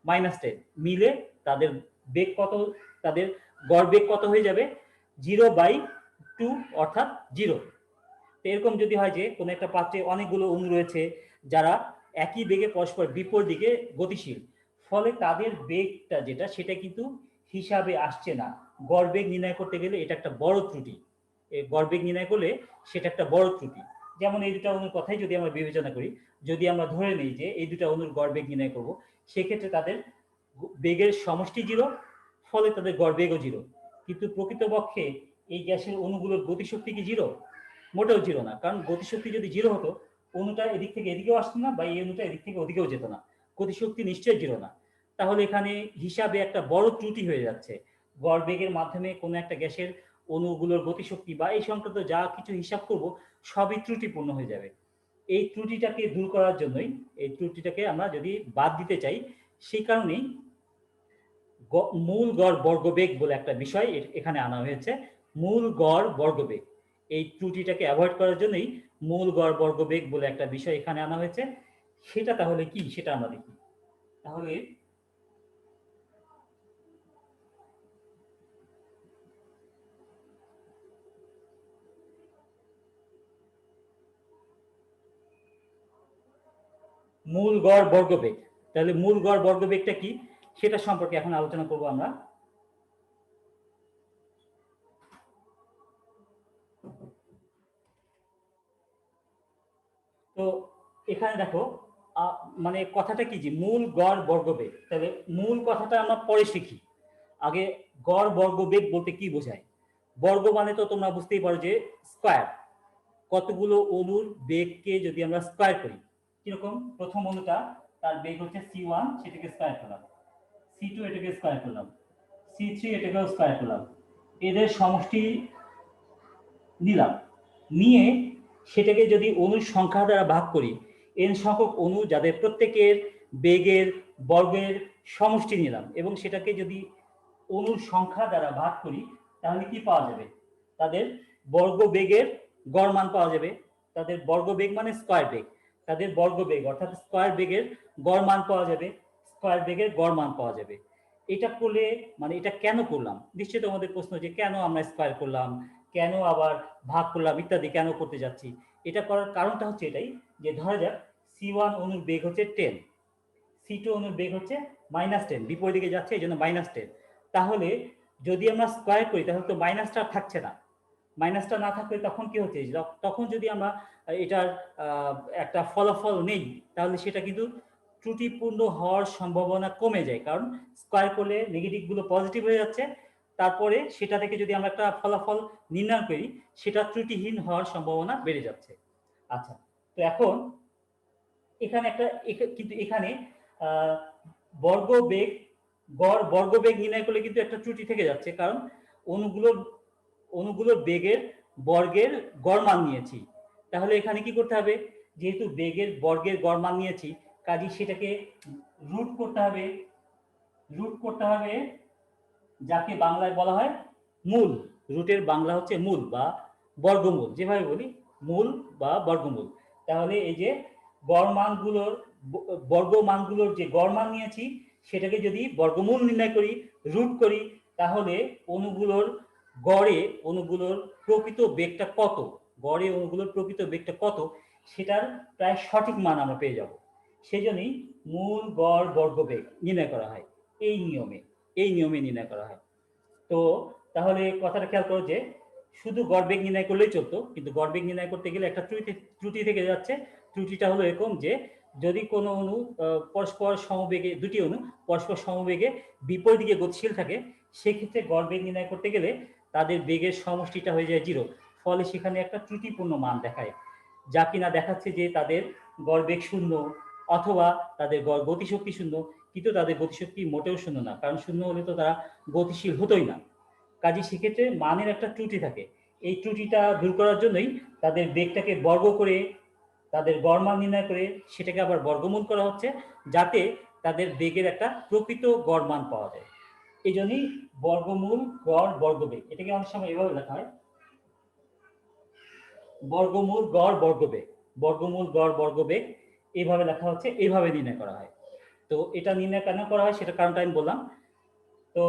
-10 মিলে তাদের বেগ কত, তাদের গড় বেগ কত হয়ে যাবে, 0/2 অর্থাৎ 0। তো এরকম যদি হয় যে কোনো একটা পাত্রে অনেকগুলো অণু রয়েছে যারা একই বেগে পরস্পর বিপরীত দিকে গতিশীল, ফলে তাদের বেগটা যেটা সেটা কিন্তু হিসাবে আসছে না। গড় বেগ নির্ণয় করতে গেলে এটা একটা বড় ত্রুটি, গড় বেগ নির্ণয় করলে সেটা একটা বড় ত্রুটি। যেমন এই দুটা অণুর কথাই যদি আমরা বিবেচনা করি, যদি আমরা ধরে নিই যে এই দুটা অণুর গড় বেগ নির্ণয় করব, সেক্ষেত্রে তাদের বেগের সমষ্টি 0, ফলে তাদের গড় বেগও 0। কিন্তু প্রকৃতপক্ষে এই গ্যাসের অণুগুলোর গতিশক্তি কি 0? মোটেও 0 না, কারণ গতিশক্তি যদি 0 হতো অণুটা এদিক থেকে এদিকেও আসতো না, বা এই অণুটা এদিক থেকে ওদিকেও যেত না, গতিশক্তি নিশ্চয়ই 0 না। তাহলে এখানে হিসাবে একটা বড় ত্রুটি হয়ে যাচ্ছে। গড় বেগের মাধ্যমে কোনো একটা গ্যাসের অণুগুলোর গতিশক্তি বা এই সংক্রান্ত যা কিছু হিসাব করব সবই ত্রুটিপূর্ণ হয়ে যাবে। এই ত্রুটিটাকে দূর করার জন্যই, এই ত্রুটিটাকে আমরা যদি বাদ দিতে চাই, সেই কারণেই মূল গড় বর্গবেগ বলে একটা বিষয় এখানে আনা হয়েছে। মূল গড় বর্গবেগ, এই ত্রুটিটাকে অ্যাভয়েড করার জন্যই মূল গড় বর্গবেগ বলে একটা বিষয় এখানে আনা হয়েছে। সেটা তাহলে কি সেটা আমরা দেখি। তাহলে মূল গড় বর্গবেগ। তাহলে মূল গড় বর্গবেগটা কি সেটা সম্পর্কে এখন আলোচনা করব আমরা। তো এখানে দেখো মানে কথাটা কি যে মূল গড় বর্গবেগ, তাহলে মূল কথাটা আমরা পরে শিখি। আগে গড় বর্গবেগ বলতে কি বোঝায়? বর্গ মানে তো তোমরা বুঝতেই পারো যে স্কয়ার, কতগুলো অণুর বেগকে যদি আমরা স্কয়ার করি, কিরকম প্রথম অণুটা তার বেগ হচ্ছে c1, সেটাকে স্কয়ার করলাম, c2 এটাকে স্কয়ার করলাম, c3 এটাকেও স্কয়ার করলাম, এদের সমষ্টি নিলাম, নিয়ে সেটাকে যদি অণুর সংখ্যা দ্বারা ভাগ করি, n সংখ্যক অণু যাদের প্রত্যেকের বেগের বর্গের সমষ্টি নিলাম এবং সেটাকে যদি অণুর সংখ্যা দ্বারা ভাগ করি, তাহলে কি পাওয়া যাবে? তাদের বর্গ বেগের গড় মান পাওয়া যাবে। তাদের বর্গ বেগ মানে স্কয়ার বেগ, তাদের বর্গ বেগ অর্থাৎ স্কয়ার বেগের গড় মান পাওয়া যাবে, স্কয়ার বেগের গড় মান পাওয়া যাবে। এটা করলে মানে এটা কেন করলাম? নিশ্চয়ই তোমাদের প্রশ্ন যে কেন আমরা স্কয়ার করলাম, কেন আবার ভাগ করলাম ইত্যাদি কেন করতে যাচ্ছি। এটা করার কারণটা হচ্ছে এটাই যে ধরা যাক c1 অণুর বেগ হচ্ছে 10, c2 অণুর বেগ হচ্ছে -10, বিপরীত দিকে যাচ্ছে এই জন্য -10। তাহলে যদি আমরা স্কয়ার করি তাহলে তো মাইনাসটা থাকছে না, মাইনাসটা না থাকলে তখন কি হচ্ছে, তখন যদি আমরা এটার একটা ফলাফল নেই তাহলে সেটা কিন্তু ত্রুটিপূর্ণ হওয়ার সম্ভাবনা কমে যায়, কারণ স্কয়ার করলে নেগেটিভ গুলো পজিটিভ হয়ে যাচ্ছে, তারপরে সেটা থেকে যদি আমরা একটা ফলাফল নির্ণয় করি সেটা ত্রুটিহীন হওয়ার সম্ভাবনা বেড়ে যাচ্ছে। আচ্ছা, তো এখন এখানে একটা কিন্তু এখানে বর্গ বেগ গড় বর্গ বেগ নির্ণয় করলে কিন্তু একটা ত্রুটি থেকে যাচ্ছে, কারণ অনুগুলোর বেগের বর্গের গড় মান নিয়েছি। তাহলে এখানে কি করতে হবে, যেহেতু বেগের বর্গের গড় মান নিয়েছি কাজেই সেটাকে রুট করতে হবে, রুট করতে হবে যাকে বাংলায় বলা হয় মূল। রুটের বাংলা হচ্ছে মূল বা বর্গমূল, যেভাবে বলি মূল বা বর্গমূল। তাহলে এই যে গড় মানগুলোর বর্গ মানগুলোর যে গড় মান নিয়েছি সেটাকে যদি বর্গমূল নির্ণয় করি, রুট করি, তাহলে অণুগুলোর গড়ে অণুগুলোর প্রকৃত বেগটা কত, গড়ে অণুগুলোর প্রকৃত বেগটা কত সেটার প্রায় সঠিক মান আমরা পেয়ে যাব। সেই জন্যই মূল গড় বর্গবেগ নির্ণয় করা হয় এই নিয়মে, এই নিয়মে নির্ণয় করা হয়। তো তাহলে কথাটা খেয়াল করো যে শুধু গড়বেগ নির্ণয় করলেই চলতো, কিন্তু গড়বেগ নির্ণয় করতে গেলে একটা ত্রুটি থেকে যাচ্ছে। ত্রুটিটা হলো এরকম যে যদি কোনো অণু পরস্পর সমবেগে, দুটি অণু পরস্পর সমবেগে বিপরীত দিকে গতিশীল থাকে, সেক্ষেত্রে গড়বেগ নির্ণয় করতে গেলে তাদের বেগের সমষ্টিটা হয়ে যায় 0, ফলে সেখানে একটা ত্রুটিপূর্ণ মান দেখায়, যা কিনা দেখাচ্ছে যে তাদের গড়বেগ 0 অথবা তাদের গড় গতিশক্তি 0, কিন্তু তাদের গতিশক্তি মোটেও 0 না, কারণ 0 হলে তো তারা গতিশীল হতোই না। কাজে সেক্ষেত্রে মানের একটা ত্রুটি থাকে। এই ত্রুটিটা দূর করার জন্যই তাদের বেগটাকে বর্গ করে তাদের গড় মান নির্ণয় করে সেটাকে আবার বর্গমূল করা হচ্ছে, যাতে তাদের বেগের একটা প্রকৃত গড় মান পাওয়া যায়। এই জন্যই বর্গমূল গড় বর্গবেগ, এটাকে অনেক সময় এভাবে লেখা হয় বর্গমূল গড় বর্গবেগ, বর্গমূল গড় বর্গবেগ এইভাবে লেখা হচ্ছে, এইভাবে নির্ণয় করা হয়। তো এটা নির্ণয় কেন করা হয় সেটা কারণটা আমি বললাম। তো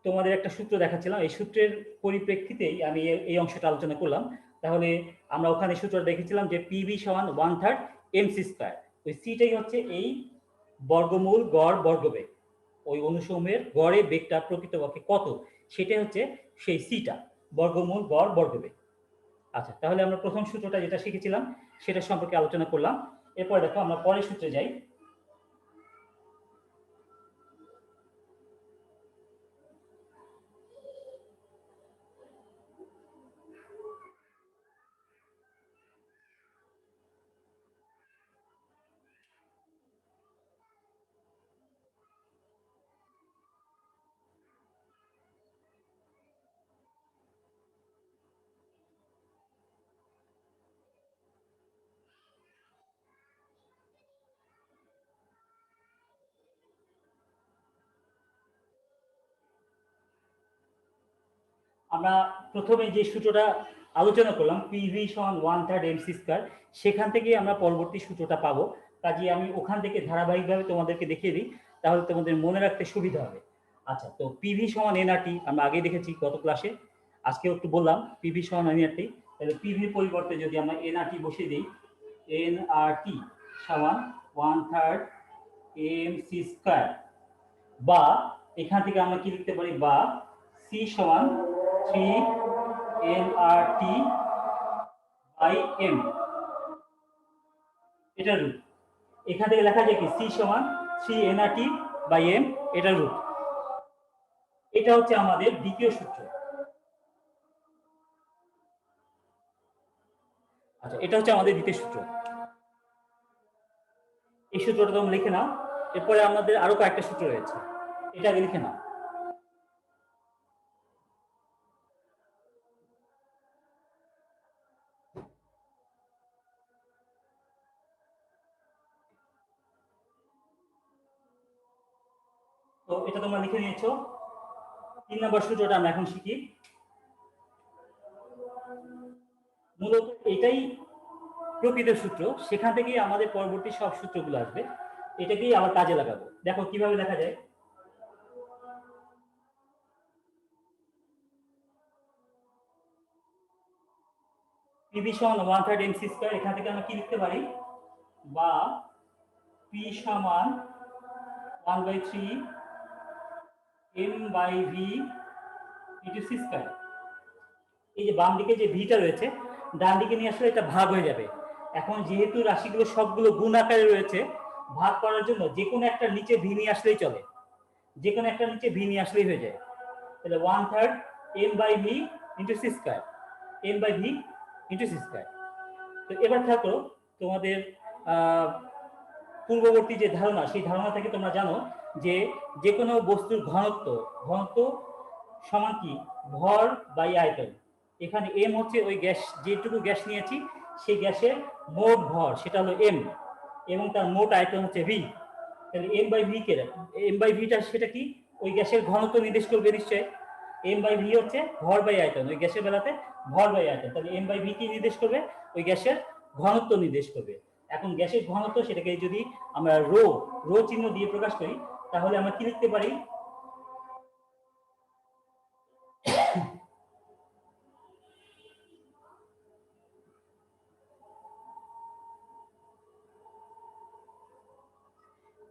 তোমাদের একটা সূত্র দেখাচ্ছিলাম, এই সূত্রের পরিপ্রেক্ষিতেই আমি এই অংশটা আলোচনা করলাম। তাহলে আমরা ওখানে সূত্রটা দেখেছিলাম যে পিভি সমান 1/3 mc স্কয়ার, ওই সিটাই হচ্ছে এই বর্গমূল গড় বর্গবেগ, ওই অনুসমূহের গড়ে বেগটা প্রকৃতপক্ষে কত সেটাই হচ্ছে সেই সিটা, বর্গমূল গড় বর্গবেগ। আচ্ছা, তাহলে আমরা প্রথম সূত্রটা যেটা শিখেছিলাম সেটা সম্পর্কে আলোচনা করলাম। এরপর দেখো আমরা পরের সূত্রে যাই। আমরা প্রথমে যে সূত্রটা আলোচনা করলাম পিভি সমান 1/3 mc স্কয়ার, সেখান থেকে আমরা পরবর্তী সূত্রটা পাবো। কাজে আমি ওখান থেকে ধারাবাহিকভাবে তোমাদেরকে দেখিয়ে দিই, তাহলে তোমাদের মনে রাখতে সুবিধা হবে। আচ্ছা, তো পিভি সমান এনআরটি আমরা আগেই দেখেছি গত ক্লাসে, আজকে একটু বললাম পিভি সমান এনআরটি। তাহলে পিভির পরিবর্তে যদি আমরা এনআরটি বসিয়ে দিই, এনআরটি সমান 1/3 mc স্কয়ার, বা এখান থেকে আমরা কি লিখতে পারি, বা c সমান 3 nRT বাই m, এটা রুট। এখান থেকে লেখা যায় কি c সমান 3 nRT বাই m, এটা রুট। এটা হচ্ছে আমাদের দ্বিতীয় সূত্র। আচ্ছা, এটা হচ্ছে আমাদের দ্বিতীয় সূত্র। এই সূত্রটা তোমরা লিখে নাও। এরপরে আমাদের আরো কয়েকটা সূত্র রয়েছে, এটা আগে লিখে নাও। তো এটা তোমরা লিখে নিয়েছো। 3 নম্বর সূত্রটা আমরা এখন শিখি। মূলত এটাই প্রকৃত সূত্র, সেখান থেকেই আমাদের পরবর্তী সব সূত্রগুলো আসবে। এটাকেই আবার কাজে লাগাবো। দেখো কিভাবে দেখা যায়। পিভি সমান 1/3 এমসি স্কয়ার, এখান থেকে আমরা কি লিখতে পারি, বা পি সমান 1/3 m by v into c square. এই যে বাম দিকে যে ভিটা রয়েছে, ডান দিকে নিয়ে আসলে এটা ভাগ হয়ে যাবে। এখন যেহেতু রাশিগুলো সবগুলো গুণ আকারে রয়েছে, ভাগ করার জন্য যে কোনো একটা নিচে ভি নিয়ে আসলেই চলে, যে কোনো একটা নিচে ভি নিয়ে আসলেই হয়ে যায়। তাহলে 1/3 m by v into c square, m by v into c square. তো এবার থাকো তোমাদের পূর্ববর্তী যে ধারণা, সেই ধারণা থেকে তোমরা জানো যে যে কোনো বস্তুর ঘনত্ব, ঘনত্ব সমান কি, ভর বাই আয়তন। এখানে এম হচ্ছে ওই গ্যাস, যেটুকু গ্যাস নিয়েছি সেই গ্যাসের মোট ভর, সেটা হলো এম, এবং তার মোট আয়তন হচ্ছে ভি। তাহলে এম বাই ভি কে, এম বাই ভিটা সেটা কি, ওই গ্যাসের ঘনত্ব নির্দেশ করবে নিশ্চয়। এম বাই ভি হচ্ছে ভর বাই আয়তন, ওই গ্যাসের বেলাতে ভর বাই আয়তন। তাহলে এম বাই ভি কি নির্দেশ করবে, ওই গ্যাসের ঘনত্ব নির্দেশ করবে। এখন গ্যাসের ঘনত্ব, সেটাকে যদি আমরা রো, রো চিহ্ন দিয়ে প্রকাশ করি, তাহলে আমরা কি লিখতে পারি,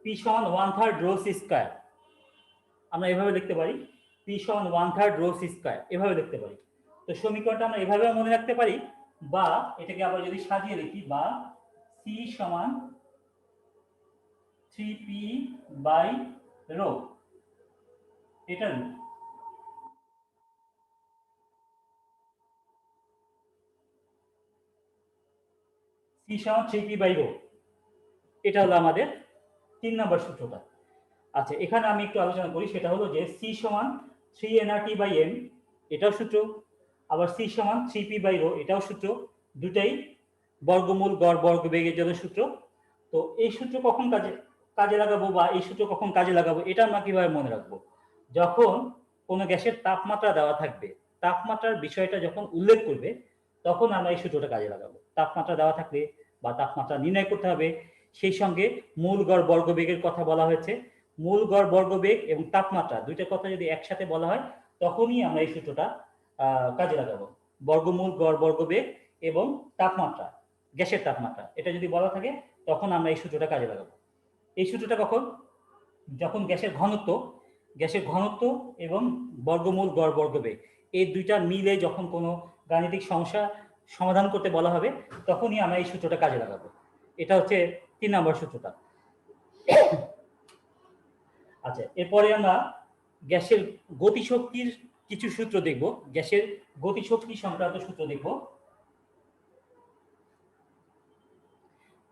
পি সমান 1/3 রো সি স্কয়ার। আমরা এভাবে লিখতে পারি, পি সমান 1/3 রো সি স্কয়ার, এভাবে লিখতে পারি। তো সমীকরণটা আমরা এভাবে মনে রাখতে পারি, বা এটাকে আবার যদি সাজিয়ে লিখি, বা সি সমান 3p বাই রো, এটা সি সমান 3p বাই রো, এটা হলো আমাদের 3 নম্বর সূত্রটা। আচ্ছা, এখানে আমি একটু আলোচনা করি, সেটা হলো যে সি সমান 3 nRT বাই m, এটাও সূত্র। আবার সি সমান 3p বাই রো, এটাও সূত্র। দুটাই বর্গমূল গড় বর্গবেগের জন্য সূত্র। তো এই সূত্র কখন কাজে কাজে লাগাবো, বা এই সূত্র কখন কাজে লাগাবো, এটা আমরা কিভাবে মনে রাখবো, যখন কোনো গ্যাসের তাপমাত্রা দেওয়া থাকবে, তাপমাত্রার বিষয়টা যখন উল্লেখ করবে, তখন আমরা এই সূত্রটা কাজে লাগাবো। তাপমাত্রা দেওয়া থাকলে বা তাপমাত্রা নির্ণয় করতে হবে, সেই সঙ্গে মূল গড় বর্গবেগের কথা বলা হয়েছে। মূল গড় বর্গবেগ এবং তাপমাত্রা দুইটা কথা যদি একসাথে বলা হয়, তখনই আমরা এই সূত্রটা কাজে লাগাবো। বর্গমূল গড় বর্গবেগ এবং তাপমাত্রা, গ্যাসের তাপমাত্রা, এটা যদি বলা থাকে, তখন আমরা এই সূত্রটা কাজে লাগাবো। এই সূত্রটা কখন, যখন গ্যাসের ঘনত্ব, গ্যাসের ঘনত্ব এবং বর্গমূল গড় বর্গবেগ, এই দুইটা মিলে যখন কোনো গাণিতিক সমস্যা সমাধান করতে বলা হবে, তখনই আমরা এই সূত্রটা কাজে লাগাবো। এটা হচ্ছে 3 নম্বর সূত্রটা। আচ্ছা, এরপরে আমরা গ্যাসের গতিশক্তির কিছু সূত্র দেখব, গ্যাসের গতিশক্তি সংক্রান্ত সূত্র দেখব।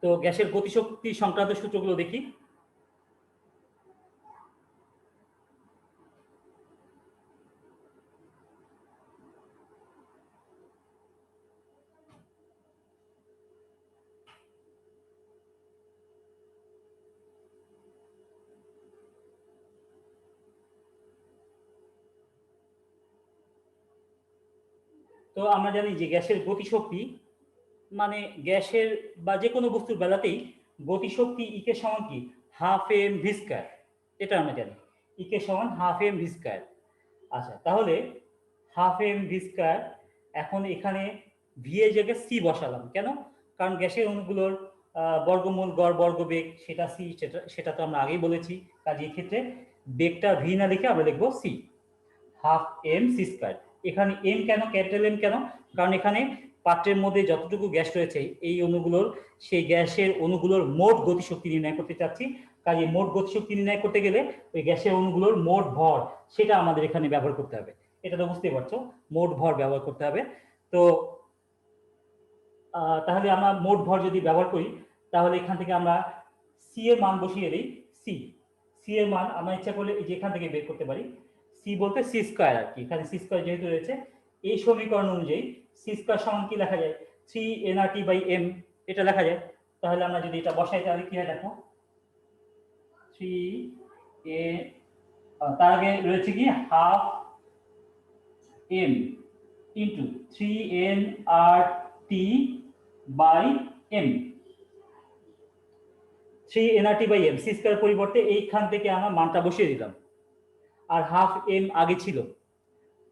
তো গ্যাসের গতিশক্তি সংক্রান্ত সূত্রগুলো দেখি। তো আমরা জানি যে গ্যাসের গতিশক্তি মানে গ্যাসের বা যে কোনো বস্তুর বেলাতেই গতিশক্তি ইকে সমান কি, হাফ এম ভি স্কয়ার, এটা আমরা জানি। ইকে সমান হাফ এম ভি স্কয়ার। আচ্ছা, তাহলে হাফ এম ভি স্কয়ার, এখন এখানে ভি এর জায়গায় সি বসালাম কেন, কারণ গ্যাসের অণুগুলোর বর্গমূল গড় বর্গবেগ সেটা সি, সেটা তো আমরা আগেই বলেছি। কাজে এই ক্ষেত্রে বেগটা ভি না লিখে আমরা লিখবো c, half m c square. এখানে এম কেন, ক্যাপিটাল এম কেন? কারণ এখানে পাত্রের মধ্যে যতটুকু গ্যাস রয়েছে এই অণুগুলোর, সেই গ্যাসের অণুগুলোর মোট গতিশক্তি নির্ণয় করতে চাচ্ছি। কাজে মোট গতিশক্তি নির্ণয় করতে গেলে ওই গ্যাসের অণুগুলোর মোট ভর সেটা আমাদের এখানে ব্যবহার করতে হবে। এটা তো বুঝতেই পারছো, মোট ভর ব্যবহার করতে হবে। তো তাহলে আমরা মোট ভর যদি ব্যবহার করি তাহলে এখান থেকে আমরা সি এর মান বসিয়ে দিই। সি সি এর মান আমরা ইচ্ছা করলে এই যে এখান থেকে বের করতে পারি। সি বলতে সি স্কয়ার আর কি, এখানে সি স্কয়ার যেহেতু রয়েছে, এই সমীকরণ অনুযায়ী সি স্কয়ার সমান কি লেখা যায়, 3nRT/m এটা লেখা যায়। তাহলে আমরা যদি এটা বসাই তাহলে কি হয় দেখো, 3 তার আগে রয়েছে কি half m into 3nRT/m, 3nRT/m c square পরিবর্তে এইখান থেকে আমরা মানটা বসিয়ে দিলাম। আর হাফ এম আগে ছিল,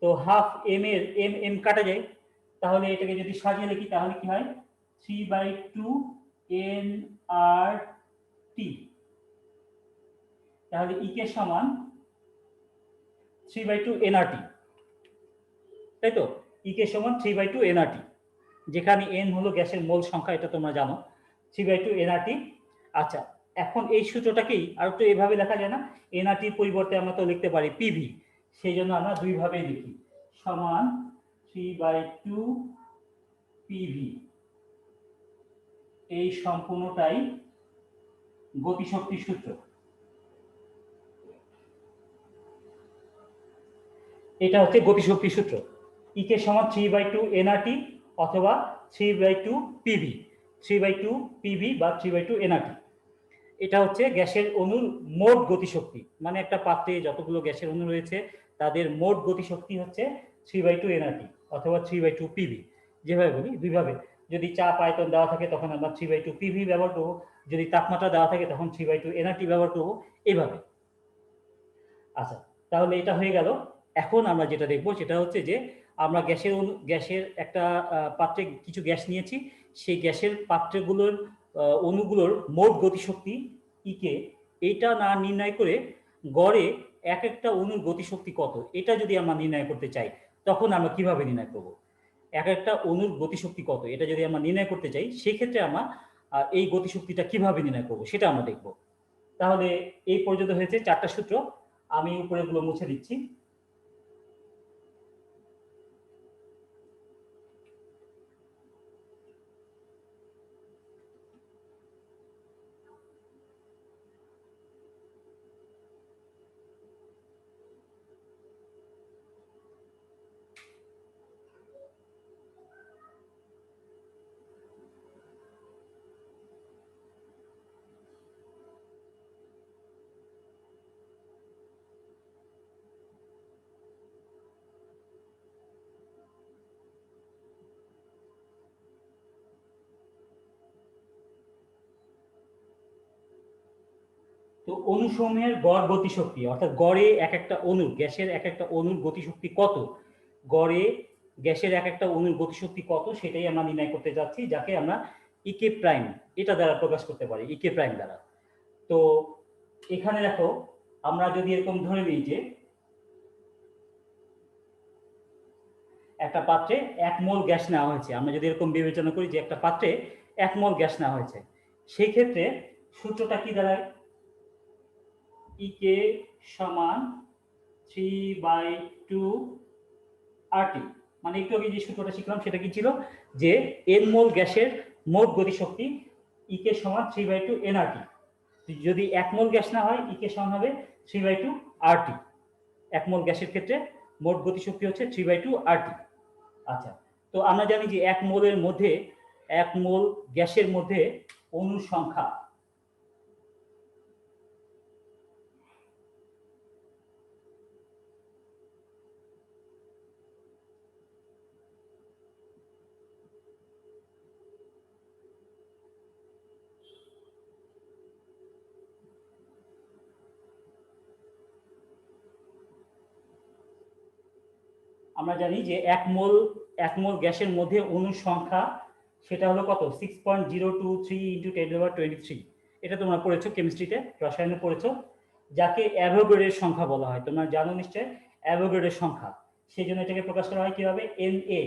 তো হাফ এম এর এম এম কাটা যায়, তাহলে এটাকে যদি সাজিয়ে লিখি তাহলে কি হয়, 3/2nRT, তাহলে ই কে সমান 3/2nRT, তাই তো? ই কে সমান 3/2nRT, যেখানে এন হলো গ্যাসের মোল সংখ্যা, এটা তোমরা জানো, 3/2nRT। আচ্ছা, এখন এই সূত্রটাকেই আর একটু এভাবে লেখা যায় না, এনআরটির পরিবর্তে আমরা তো লিখতে পারি পিভি, সেই জন্য আমরা দুইভাবেই লিখি, সমান 3/2 পিভি। এই সম্পূর্ণটাই গতিশক্তির সূত্র। এটা হচ্ছে গতিশক্তির সূত্র, ই কে সমান 3/2nRT অথবা 3/2 পিভি, 3/2 পিভি বা 3/2 nRT। এটা হচ্ছে গ্যাসের অণুর মোট গতিশক্তি, মানে একটা পাত্রে যতগুলো গ্যাসের অণু রয়েছে তাদের মোট গতিশক্তি হচ্ছে 3/2nRT অথবা 3/2 পিভি, যেভাবে বলি দুইভাবে। যদি চাপ আয়তন দেওয়া থাকে তখন আমরা 3/2 পিভি ব্যবহার করবো, যদি তাপমাত্রা দেওয়া থাকে তখন 3/2nRT ব্যবহার করবো, এইভাবে। আচ্ছা, তাহলে এটা হয়ে গেল। এখন আমরা যেটা দেখবো সেটা হচ্ছে যে আমরা গ্যাসের একটা পাত্রে কিছু গ্যাস নিয়েছি, সেই গ্যাসের পাত্রগুলোর অণুগুলোর মোট গতিশক্তি ইকে, এইটা না নির্ণয় করে গড়ে এক একটা অণুর গতিশক্তি কত এটা যদি আমরা নির্ণয় করতে চাই, তখন আমরা কিভাবে নির্ণয় করব? এক একটা অণুর গতিশক্তি কত এটা যদি আমরা নির্ণয় করতে চাই, সেক্ষেত্রে আমরা এই গতিশক্তিটা কিভাবে নির্ণয় করব সেটা আমরা দেখব। তাহলে এই পর্যন্ত হয়েছে 4টা সূত্র, আমি উপরেগুলো মুছে দিচ্ছি। তো অণুসমূহের গড় গতিশক্তি, অর্থাৎ গড়ে এক একটা অণু, গ্যাসের এক একটা অণুর গতিশক্তি কত, গড়ে গ্যাসের এক একটা অণুর গতিশক্তি কত সেটাই আমরা নির্ণয় করতে যাচ্ছি, যাকে আমরা ইকে প্রাইম এটা দ্বারা প্রকাশ করতে পারি, ইকে প্রাইম দ্বারা। তো এখানে দেখো, আমরা যদি এরকম ধরে নিই যে একটা পাত্রে 1 মোল গ্যাস নেওয়া হয়েছে, আমরা যদি এরকম বিবেচনা করি যে একটা পাত্রে 1 মোল গ্যাস নেওয়া হয়েছে, সেই ক্ষেত্রে সূত্রটা কি দাঁড়ায়, ইকে সমান 3/2RT। মানে একটু আগে যে সূত্রটা শিখলাম সেটা কি ছিল, যে এন মোল গ্যাসের মোট গতিশক্তি ইকে সমান 3/2nRT। যদি 1 মোল গ্যাস না হয় ইকে সমান হবে 3/2RT। 1 মোল গ্যাসের ক্ষেত্রে মোট গতিশক্তি হচ্ছে 3/2RT। আচ্ছা, তো আমরা জানি যে 1 মোলের মধ্যে, 1 মোল গ্যাসের মধ্যে অণুর সংখ্যা, আমরা জানি যে 1 মোল গ্যাসের মধ্যে অণুর সংখ্যা সেটা হলো কত 6.023 ইন্টু 10^23। এটা তোমরা পড়েছো কেমিস্ট্রিতে, রসায়নে পড়েছো, যাকে অ্যাভোগাড্রোর সংখ্যা বলা হয়। তোমরা জানো নিশ্চয় অ্যাভোগাড্রোর সংখ্যা। সেই জন্য এটাকে প্রকাশ করা হয় কিভাবে, Na,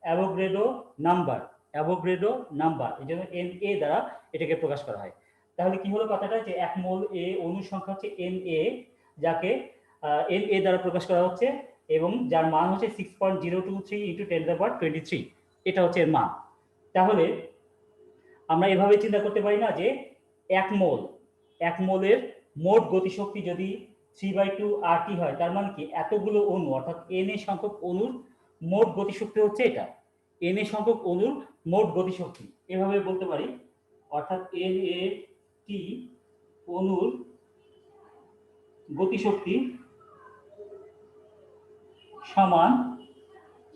Avogadro number, Avogadro number, এই জন্য Na দ্বারা এটাকে প্রকাশ করা হয়। তাহলে কি হলো কথাটা, যে 1 মোল এ অণুর সংখ্যা হচ্ছে Na, যাকে Na দ্বারা প্রকাশ করা হচ্ছে, এবং যার মান হচ্ছে 6.023 ইন্টু 10^23। এটা হচ্ছে এর মান। তাহলে আমরা এভাবে চিন্তা করতে পারি না যে 1 মোলের মোট গতিশক্তি যদি 3/2 RT হয়, তার মানে কি এতগুলো অণু অর্থাৎ Na সংখ্যক অণুর মোট গতিশক্তি হচ্ছে এটা, Na সংখ্যক অণুর মোট গতিশক্তি, এভাবে বলতে পারি। অর্থাৎ NaT অণুর গতিশক্তি সমান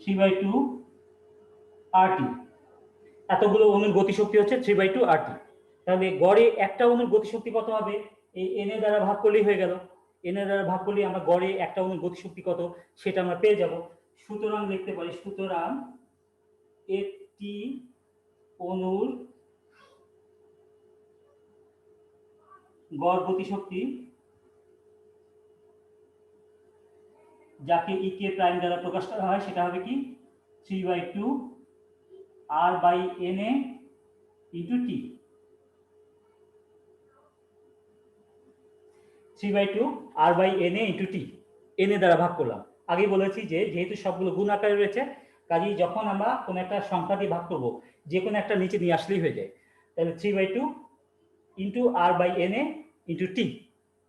3/2 RT। এতগুলো অণুর গতিশক্তি হচ্ছে 3/2 RT। তাহলে গড়ে একটা অণুর গতিশক্তি কত হবে, এই Na দ্বারা ভাগ করলেই হয়ে গেল। Na দ্বারা ভাগ করলে আমরা গড়ে একটা অণুর গতিশক্তি কত সেটা আমরা পেয়ে যাব। সুতরাং লিখতে পারি, সুতরাং একটি অণুর গড় গতিশক্তি, যাকে E k প্রাইম দ্বারা প্রকাশ করা হয়, সেটা হবে কি 3/2 R/Na into T। 3/2 R/Na into T, Na দ্বারা ভাগ করলাম। আগেই বলেছি যে যেহেতু সবগুলো গুণ আকারে রয়েছে, কাজেই যখন আমরা কোনো একটা সংখ্যা দিয়ে ভাগ করব, যে কোনো একটা নিচে নিয়ে আসলেই হয়ে যায়। তাহলে 3/2 ইন্টু R/Na ইন্টু T,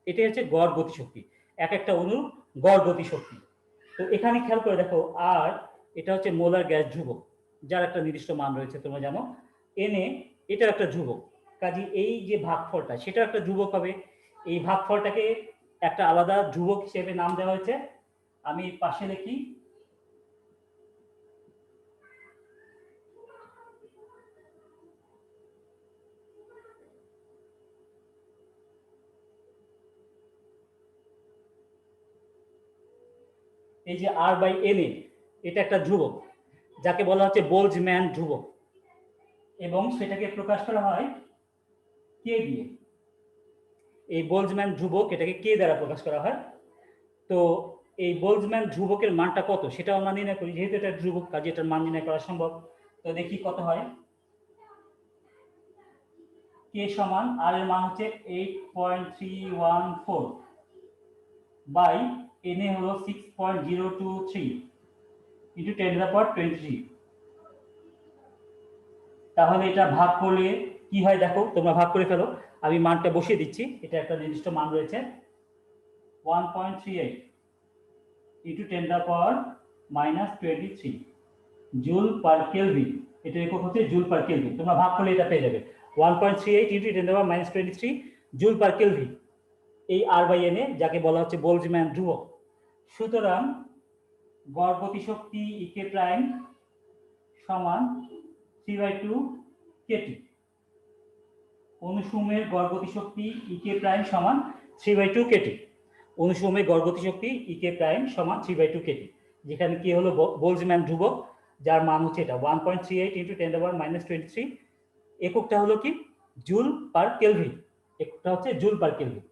এটাই হচ্ছে গড় গতিশক্তি, এক একটা অণুর গড় গতিশক্তি। তো এখানে খেয়াল করে দেখো, আর এটা হচ্ছে মোলার গ্যাস ধ্রুবক, যার একটা নির্দিষ্ট মান রয়েছে, তোমরা জানো। Na এটা একটা ধ্রুবক, কাজে এই যে ভাগফলটা সেটা একটা ধ্রুবক হবে। এই ভাগফলটাকে একটা আলাদা ধ্রুবক হিসেবে নাম দেওয়া হয়েছে। আমি পাশে লিখি, এই যে R/Na, এটা একটা ধ্রুবক, যাকে বলা হচ্ছে বোলজম্যান ধ্রুবক, এবং সেটাকে প্রকাশ করা হয় কে দিয়ে। এই বোলজম্যান ধ্রুবক, এটাকে কে দ্বারা প্রকাশ করা হয়। তো এই বোলজম্যান ধ্রুবকের মানটা কত সেটা আমরা নির্ণয় করি, যেহেতু এটা ধ্রুবক, কাজে এটার মান নির্ণয় করা সম্ভব। তো দেখি কত হয়। কে সমান, আর এর মান হচ্ছে 8.314 বাই Na হলো 6.023 ইন্টু 10^23। তাহলে এটা ভাগ করলে কি হয় দেখো, তোমরা ভাগ করে ফেলো, আমি মানটা বসিয়ে দিচ্ছি। এটা একটা নির্দিষ্ট মান রয়েছে 1.38 ইন্টু 10^-23 জুল পার কেলভিন। এটা একক হচ্ছে জুল পার কেলভিন, তোমরা ভাগ করলে এটা পেয়ে যাবে 1.38 ইন্টু 10^-23 জুল পার কেলভিন, এই R/Na, যাকে বলা হচ্ছে বোলজম্যান ধ্রুবক। সুতরাং গড় গতিশক্তি E k প্রাইম সমান 3/2 kT। অনুসমূহের গড় গতিশক্তি E k প্রাইম সমান 3/2 kT। অনুসমূহের গড় গতিশক্তি E k প্রাইম সমান 3/2 kT, যেখানে কি হলো বোলজম্যান ধ্রুবক, যার মান হচ্ছে এটা 1.38 ইন্টু 10^-23। এককটা হলো কি জুল পার কেলভিন, এককটা হচ্ছে জুল পার কেলভিন।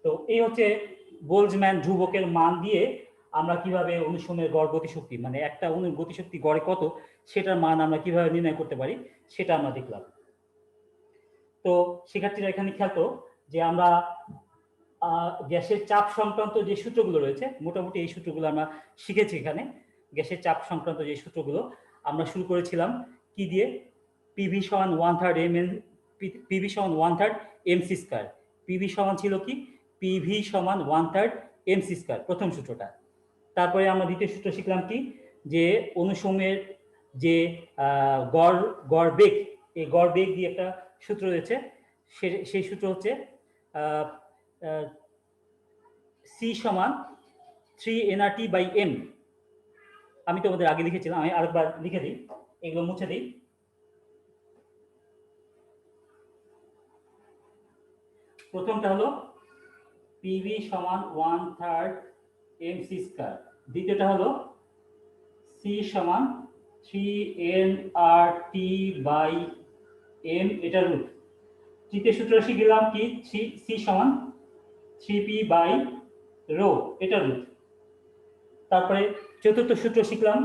তো এই হচ্ছে বোলজম্যান ধ্রুবকের মান দিয়ে আমরা কিভাবে অনুসমূহের গড় গতিশক্তি, মানে একটা অণুর গতিশক্তি গড়ে কত সেটার মান আমরা কিভাবে নির্ণয় করতে পারি সেটা আমরা দেখলাম। তো শিক্ষার্থীরা এখানে খেয়াল করো যে আমরা গ্যাসের চাপ সংক্রান্ত যে সূত্রগুলো রয়েছে, মোটামুটি এই সূত্রগুলো আমরা শিখেছি এখানে। গ্যাসের চাপ সংক্রান্ত যে সূত্রগুলো আমরা শুরু করেছিলাম কি দিয়ে, পিভি সমান 1/3 mc স্কয়ার। পিভি সমান ছিল কি, পিভি সমান 1/3 mc স্কয়ার, প্রথম সূত্রটা। তারপরে আমরা দ্বিতীয় সূত্র শিখলাম কি, যে অনুসমূহের যে গড় বেগ, এই গড় বেগ দিয়ে একটা সূত্র রয়েছে, সেই সূত্র হচ্ছে C সমান 3nRT/m। আমি তোমাদের আগে লিখেছিলাম, আমি আরেকবার লিখে দিই, এগুলো মুছে দিই। প্রথমটা হলো PV সমান 1/3 mc স্কয়ার, দ্বিতীয়টা হলো C সমান 3nRT/m, এটা রুট। তৃতীয় সূত্র শিখলাম কি, C সমান 3p/ρ, এটা রুট। তারপরে চতুর্থ সূত্র শিখলাম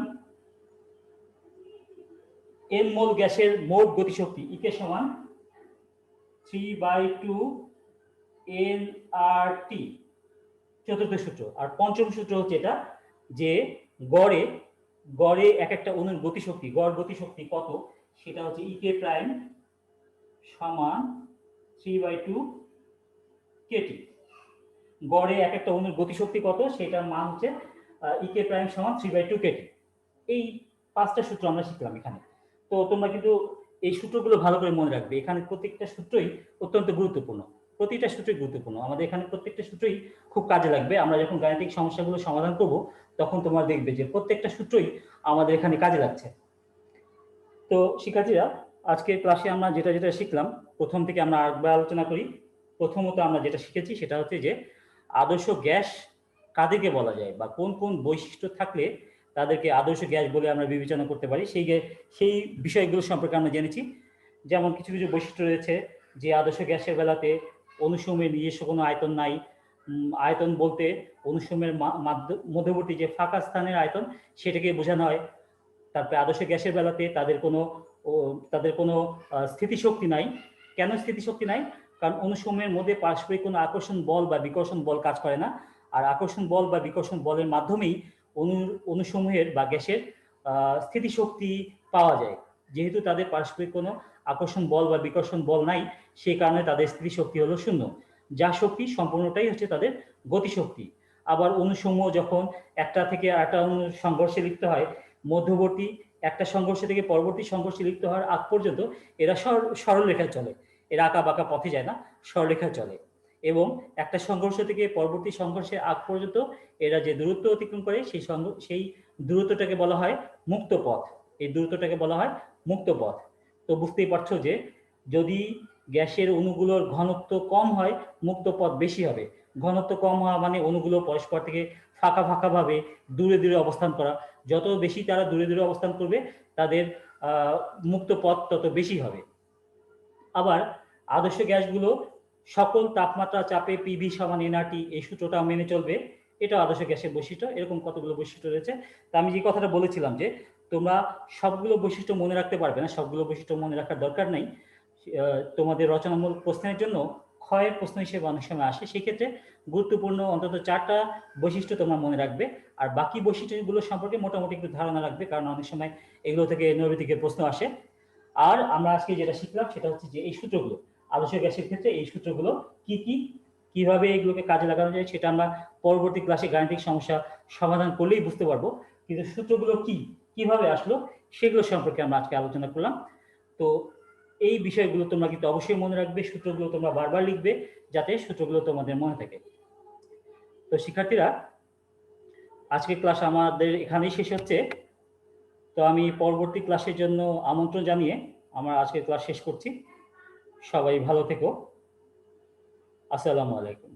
n মোল গ্যাসের মোট গতিশক্তি ইকে সমান 3/2 nRT, চতুর্থ সূত্র। আর পঞ্চম সূত্র হচ্ছে এটা, যে গড়ে গড়ে এক একটা অণুর গতিশক্তি, গড় গতিশক্তি কত, সেটা হচ্ছে ইকে প্রাইম সমান 3/2 কেটি। গড়ে এক একটা অণুর গতিশক্তি কত, সেটার মান হচ্ছে ইকে প্রাইম সমান 3/2 কেটি। এই পাঁচটা সূত্র আমরা শিখলাম এখানে। তো তোমরা কিন্তু এই সূত্রগুলো ভালো করে মনে রাখবে, এখানে প্রত্যেকটা সূত্রই অত্যন্ত গুরুত্বপূর্ণ, প্রতিটা সূত্রই গুরুত্বপূর্ণ, আমাদের এখানে প্রত্যেকটা সূত্রই খুব কাজে লাগবে। আমরা যখন গাণিতিক সমস্যাগুলো সমাধান করব তখন তোমরা দেখবে যে প্রত্যেকটা সূত্রই আমাদের এখানে কাজে লাগছে। তো শিক্ষার্থীরা, আজকের ক্লাসে আমরা যেটা যেটা শিখলাম, প্রথম থেকে আমরা আরেকবার আলোচনা করি। প্রথমত আমরা যেটা শিখেছি সেটা হচ্ছে যে আদর্শ গ্যাস কাদেরকে বলা যায়, বা কোন কোন বৈশিষ্ট্য থাকলে তাদেরকে আদর্শ গ্যাস বলে আমরা বিবেচনা করতে পারি, সেই বিষয়গুলো সম্পর্কে আমরা জেনেছি। যেমন কিছু কিছু বৈশিষ্ট্য রয়েছে, যে আদর্শ গ্যাসের বেলাতে অণুসমূহের নিজস্ব কোনো আয়তন নাই। আয়তন বলতে অণুসমূহের মধ্যবর্তী যে ফাঁকা স্থানের আয়তন, সেটাকে বোঝানো হয়। তারপরে আদর্শ গ্যাসের বেলাতে তাদের কোনো স্থিতিশক্তি নাই। কেন স্থিতিশক্তি নাই? কারণ অণুসমূহের মধ্যে পারস্পরিক কোনো আকর্ষণ বল বা বিকর্ষণ বল কাজ করে না। আর আকর্ষণ বল বা বিকর্ষণ বলের মাধ্যমেই অণুসমূহের বা গ্যাসের স্থিতিশক্তি পাওয়া যায়। যেহেতু তাদের পারস্পরিক কোনো আকর্ষণ বল বা বিকর্ষণ বল নাই, সেই কারণে তাদের স্থিতিশক্তি হলো শূন্য। যা শক্তি সম্পূর্ণটাই হচ্ছে তাদের গতিশক্তি। আবার অণুসমূহ যখন একটা থেকে আরেকটা অণুর সংঘর্ষে লিপ্ত হয়, মধ্যবর্তী একটা সংঘর্ষ থেকে পরবর্তী সংঘর্ষে লিপ্ত হওয়ার আগ পর্যন্ত এরা সরল রেখায় চলে, এরা আঁকা বাঁকা পথে যায় না, সরলরেখায় চলে। এবং একটা সংঘর্ষ থেকে পরবর্তী সংঘর্ষের আগ পর্যন্ত এরা যে দূরত্ব অতিক্রম করে, সেই দূরত্বটাকে বলা হয় মুক্ত পথ। এই দূরত্বটাকে বলা হয় মুক্ত পথ। তো বুঝতেই পারছো যে যদি গ্যাসের অণুগুলোর ঘনত্ব কম হয়, মুক্ত পথ বেশি হবে। ঘনত্ব কম হওয়া মানে অণুগুলো পরস্পর থেকে ফাঁকা ফাঁকা ভাবে দূরে দূরে অবস্থান করা। যত বেশি তারা দূরে দূরে অবস্থান করবে, তাদের মুক্ত পথ তত বেশি হবে। আবার আদর্শ গ্যাসগুলো সকল তাপমাত্রা চাপে পিভি সমান এনআরটি, এই সূত্রটা মেনে চলবে। এটা আদর্শ গ্যাসের বৈশিষ্ট্য। এরকম কতগুলো বৈশিষ্ট্য রয়েছে। তা আমি যে কথাটা বলেছিলাম যে তোমরা সবগুলো বৈশিষ্ট্য মনে রাখতে পারবে না, সবগুলো বৈশিষ্ট্য মনে রাখার দরকার নেই। তোমাদের রচনামূলক প্রশ্নের জন্য ক্ষয়ের প্রশ্ন হিসেবে অনেক সময় আসে, সেক্ষেত্রে গুরুত্বপূর্ণ অন্তত 4টা বৈশিষ্ট্য তোমরা মনে রাখবে। আর বাকি বৈশিষ্ট্যগুলো সম্পর্কে মোটামুটি একটু ধারণা রাখবে, কারণ অনেক সময় এগুলো থেকে নৈর্ব্যক্তিকের প্রশ্ন আসে। আর আমরা আজকে যেটা শিখলাম সেটা হচ্ছে যে এই সূত্রগুলো, আদর্শ গ্যাসের ক্ষেত্রে এই সূত্রগুলো কি কি, কিভাবে এগুলোকে কাজে লাগানো যায়, সেটা আমরা পরবর্তী ক্লাসে গাণিতিক সমস্যা সমাধান করলেই বুঝতে পারবো। কিন্তু সূত্রগুলো কি, কিভাবে আসলো, সেগুলো সম্পর্কে আমরা আজকে আলোচনা করলাম। তো এই বিষয়গুলো তোমরা কিন্তু অবশ্যই মনে রাখবে, সূত্রগুলো তোমরা বারবার লিখবে যাতে সূত্রগুলো তোমাদের মনে থাকে। তো শিক্ষার্থীরা, আজকের ক্লাস আমাদের এখানেই শেষ হচ্ছে। তো আমি পরবর্তী ক্লাসের জন্য আমন্ত্রণ জানিয়ে আমার আজকের ক্লাস শেষ করছি। সবাই ভালো থেকো। আসসালামু আলাইকুম।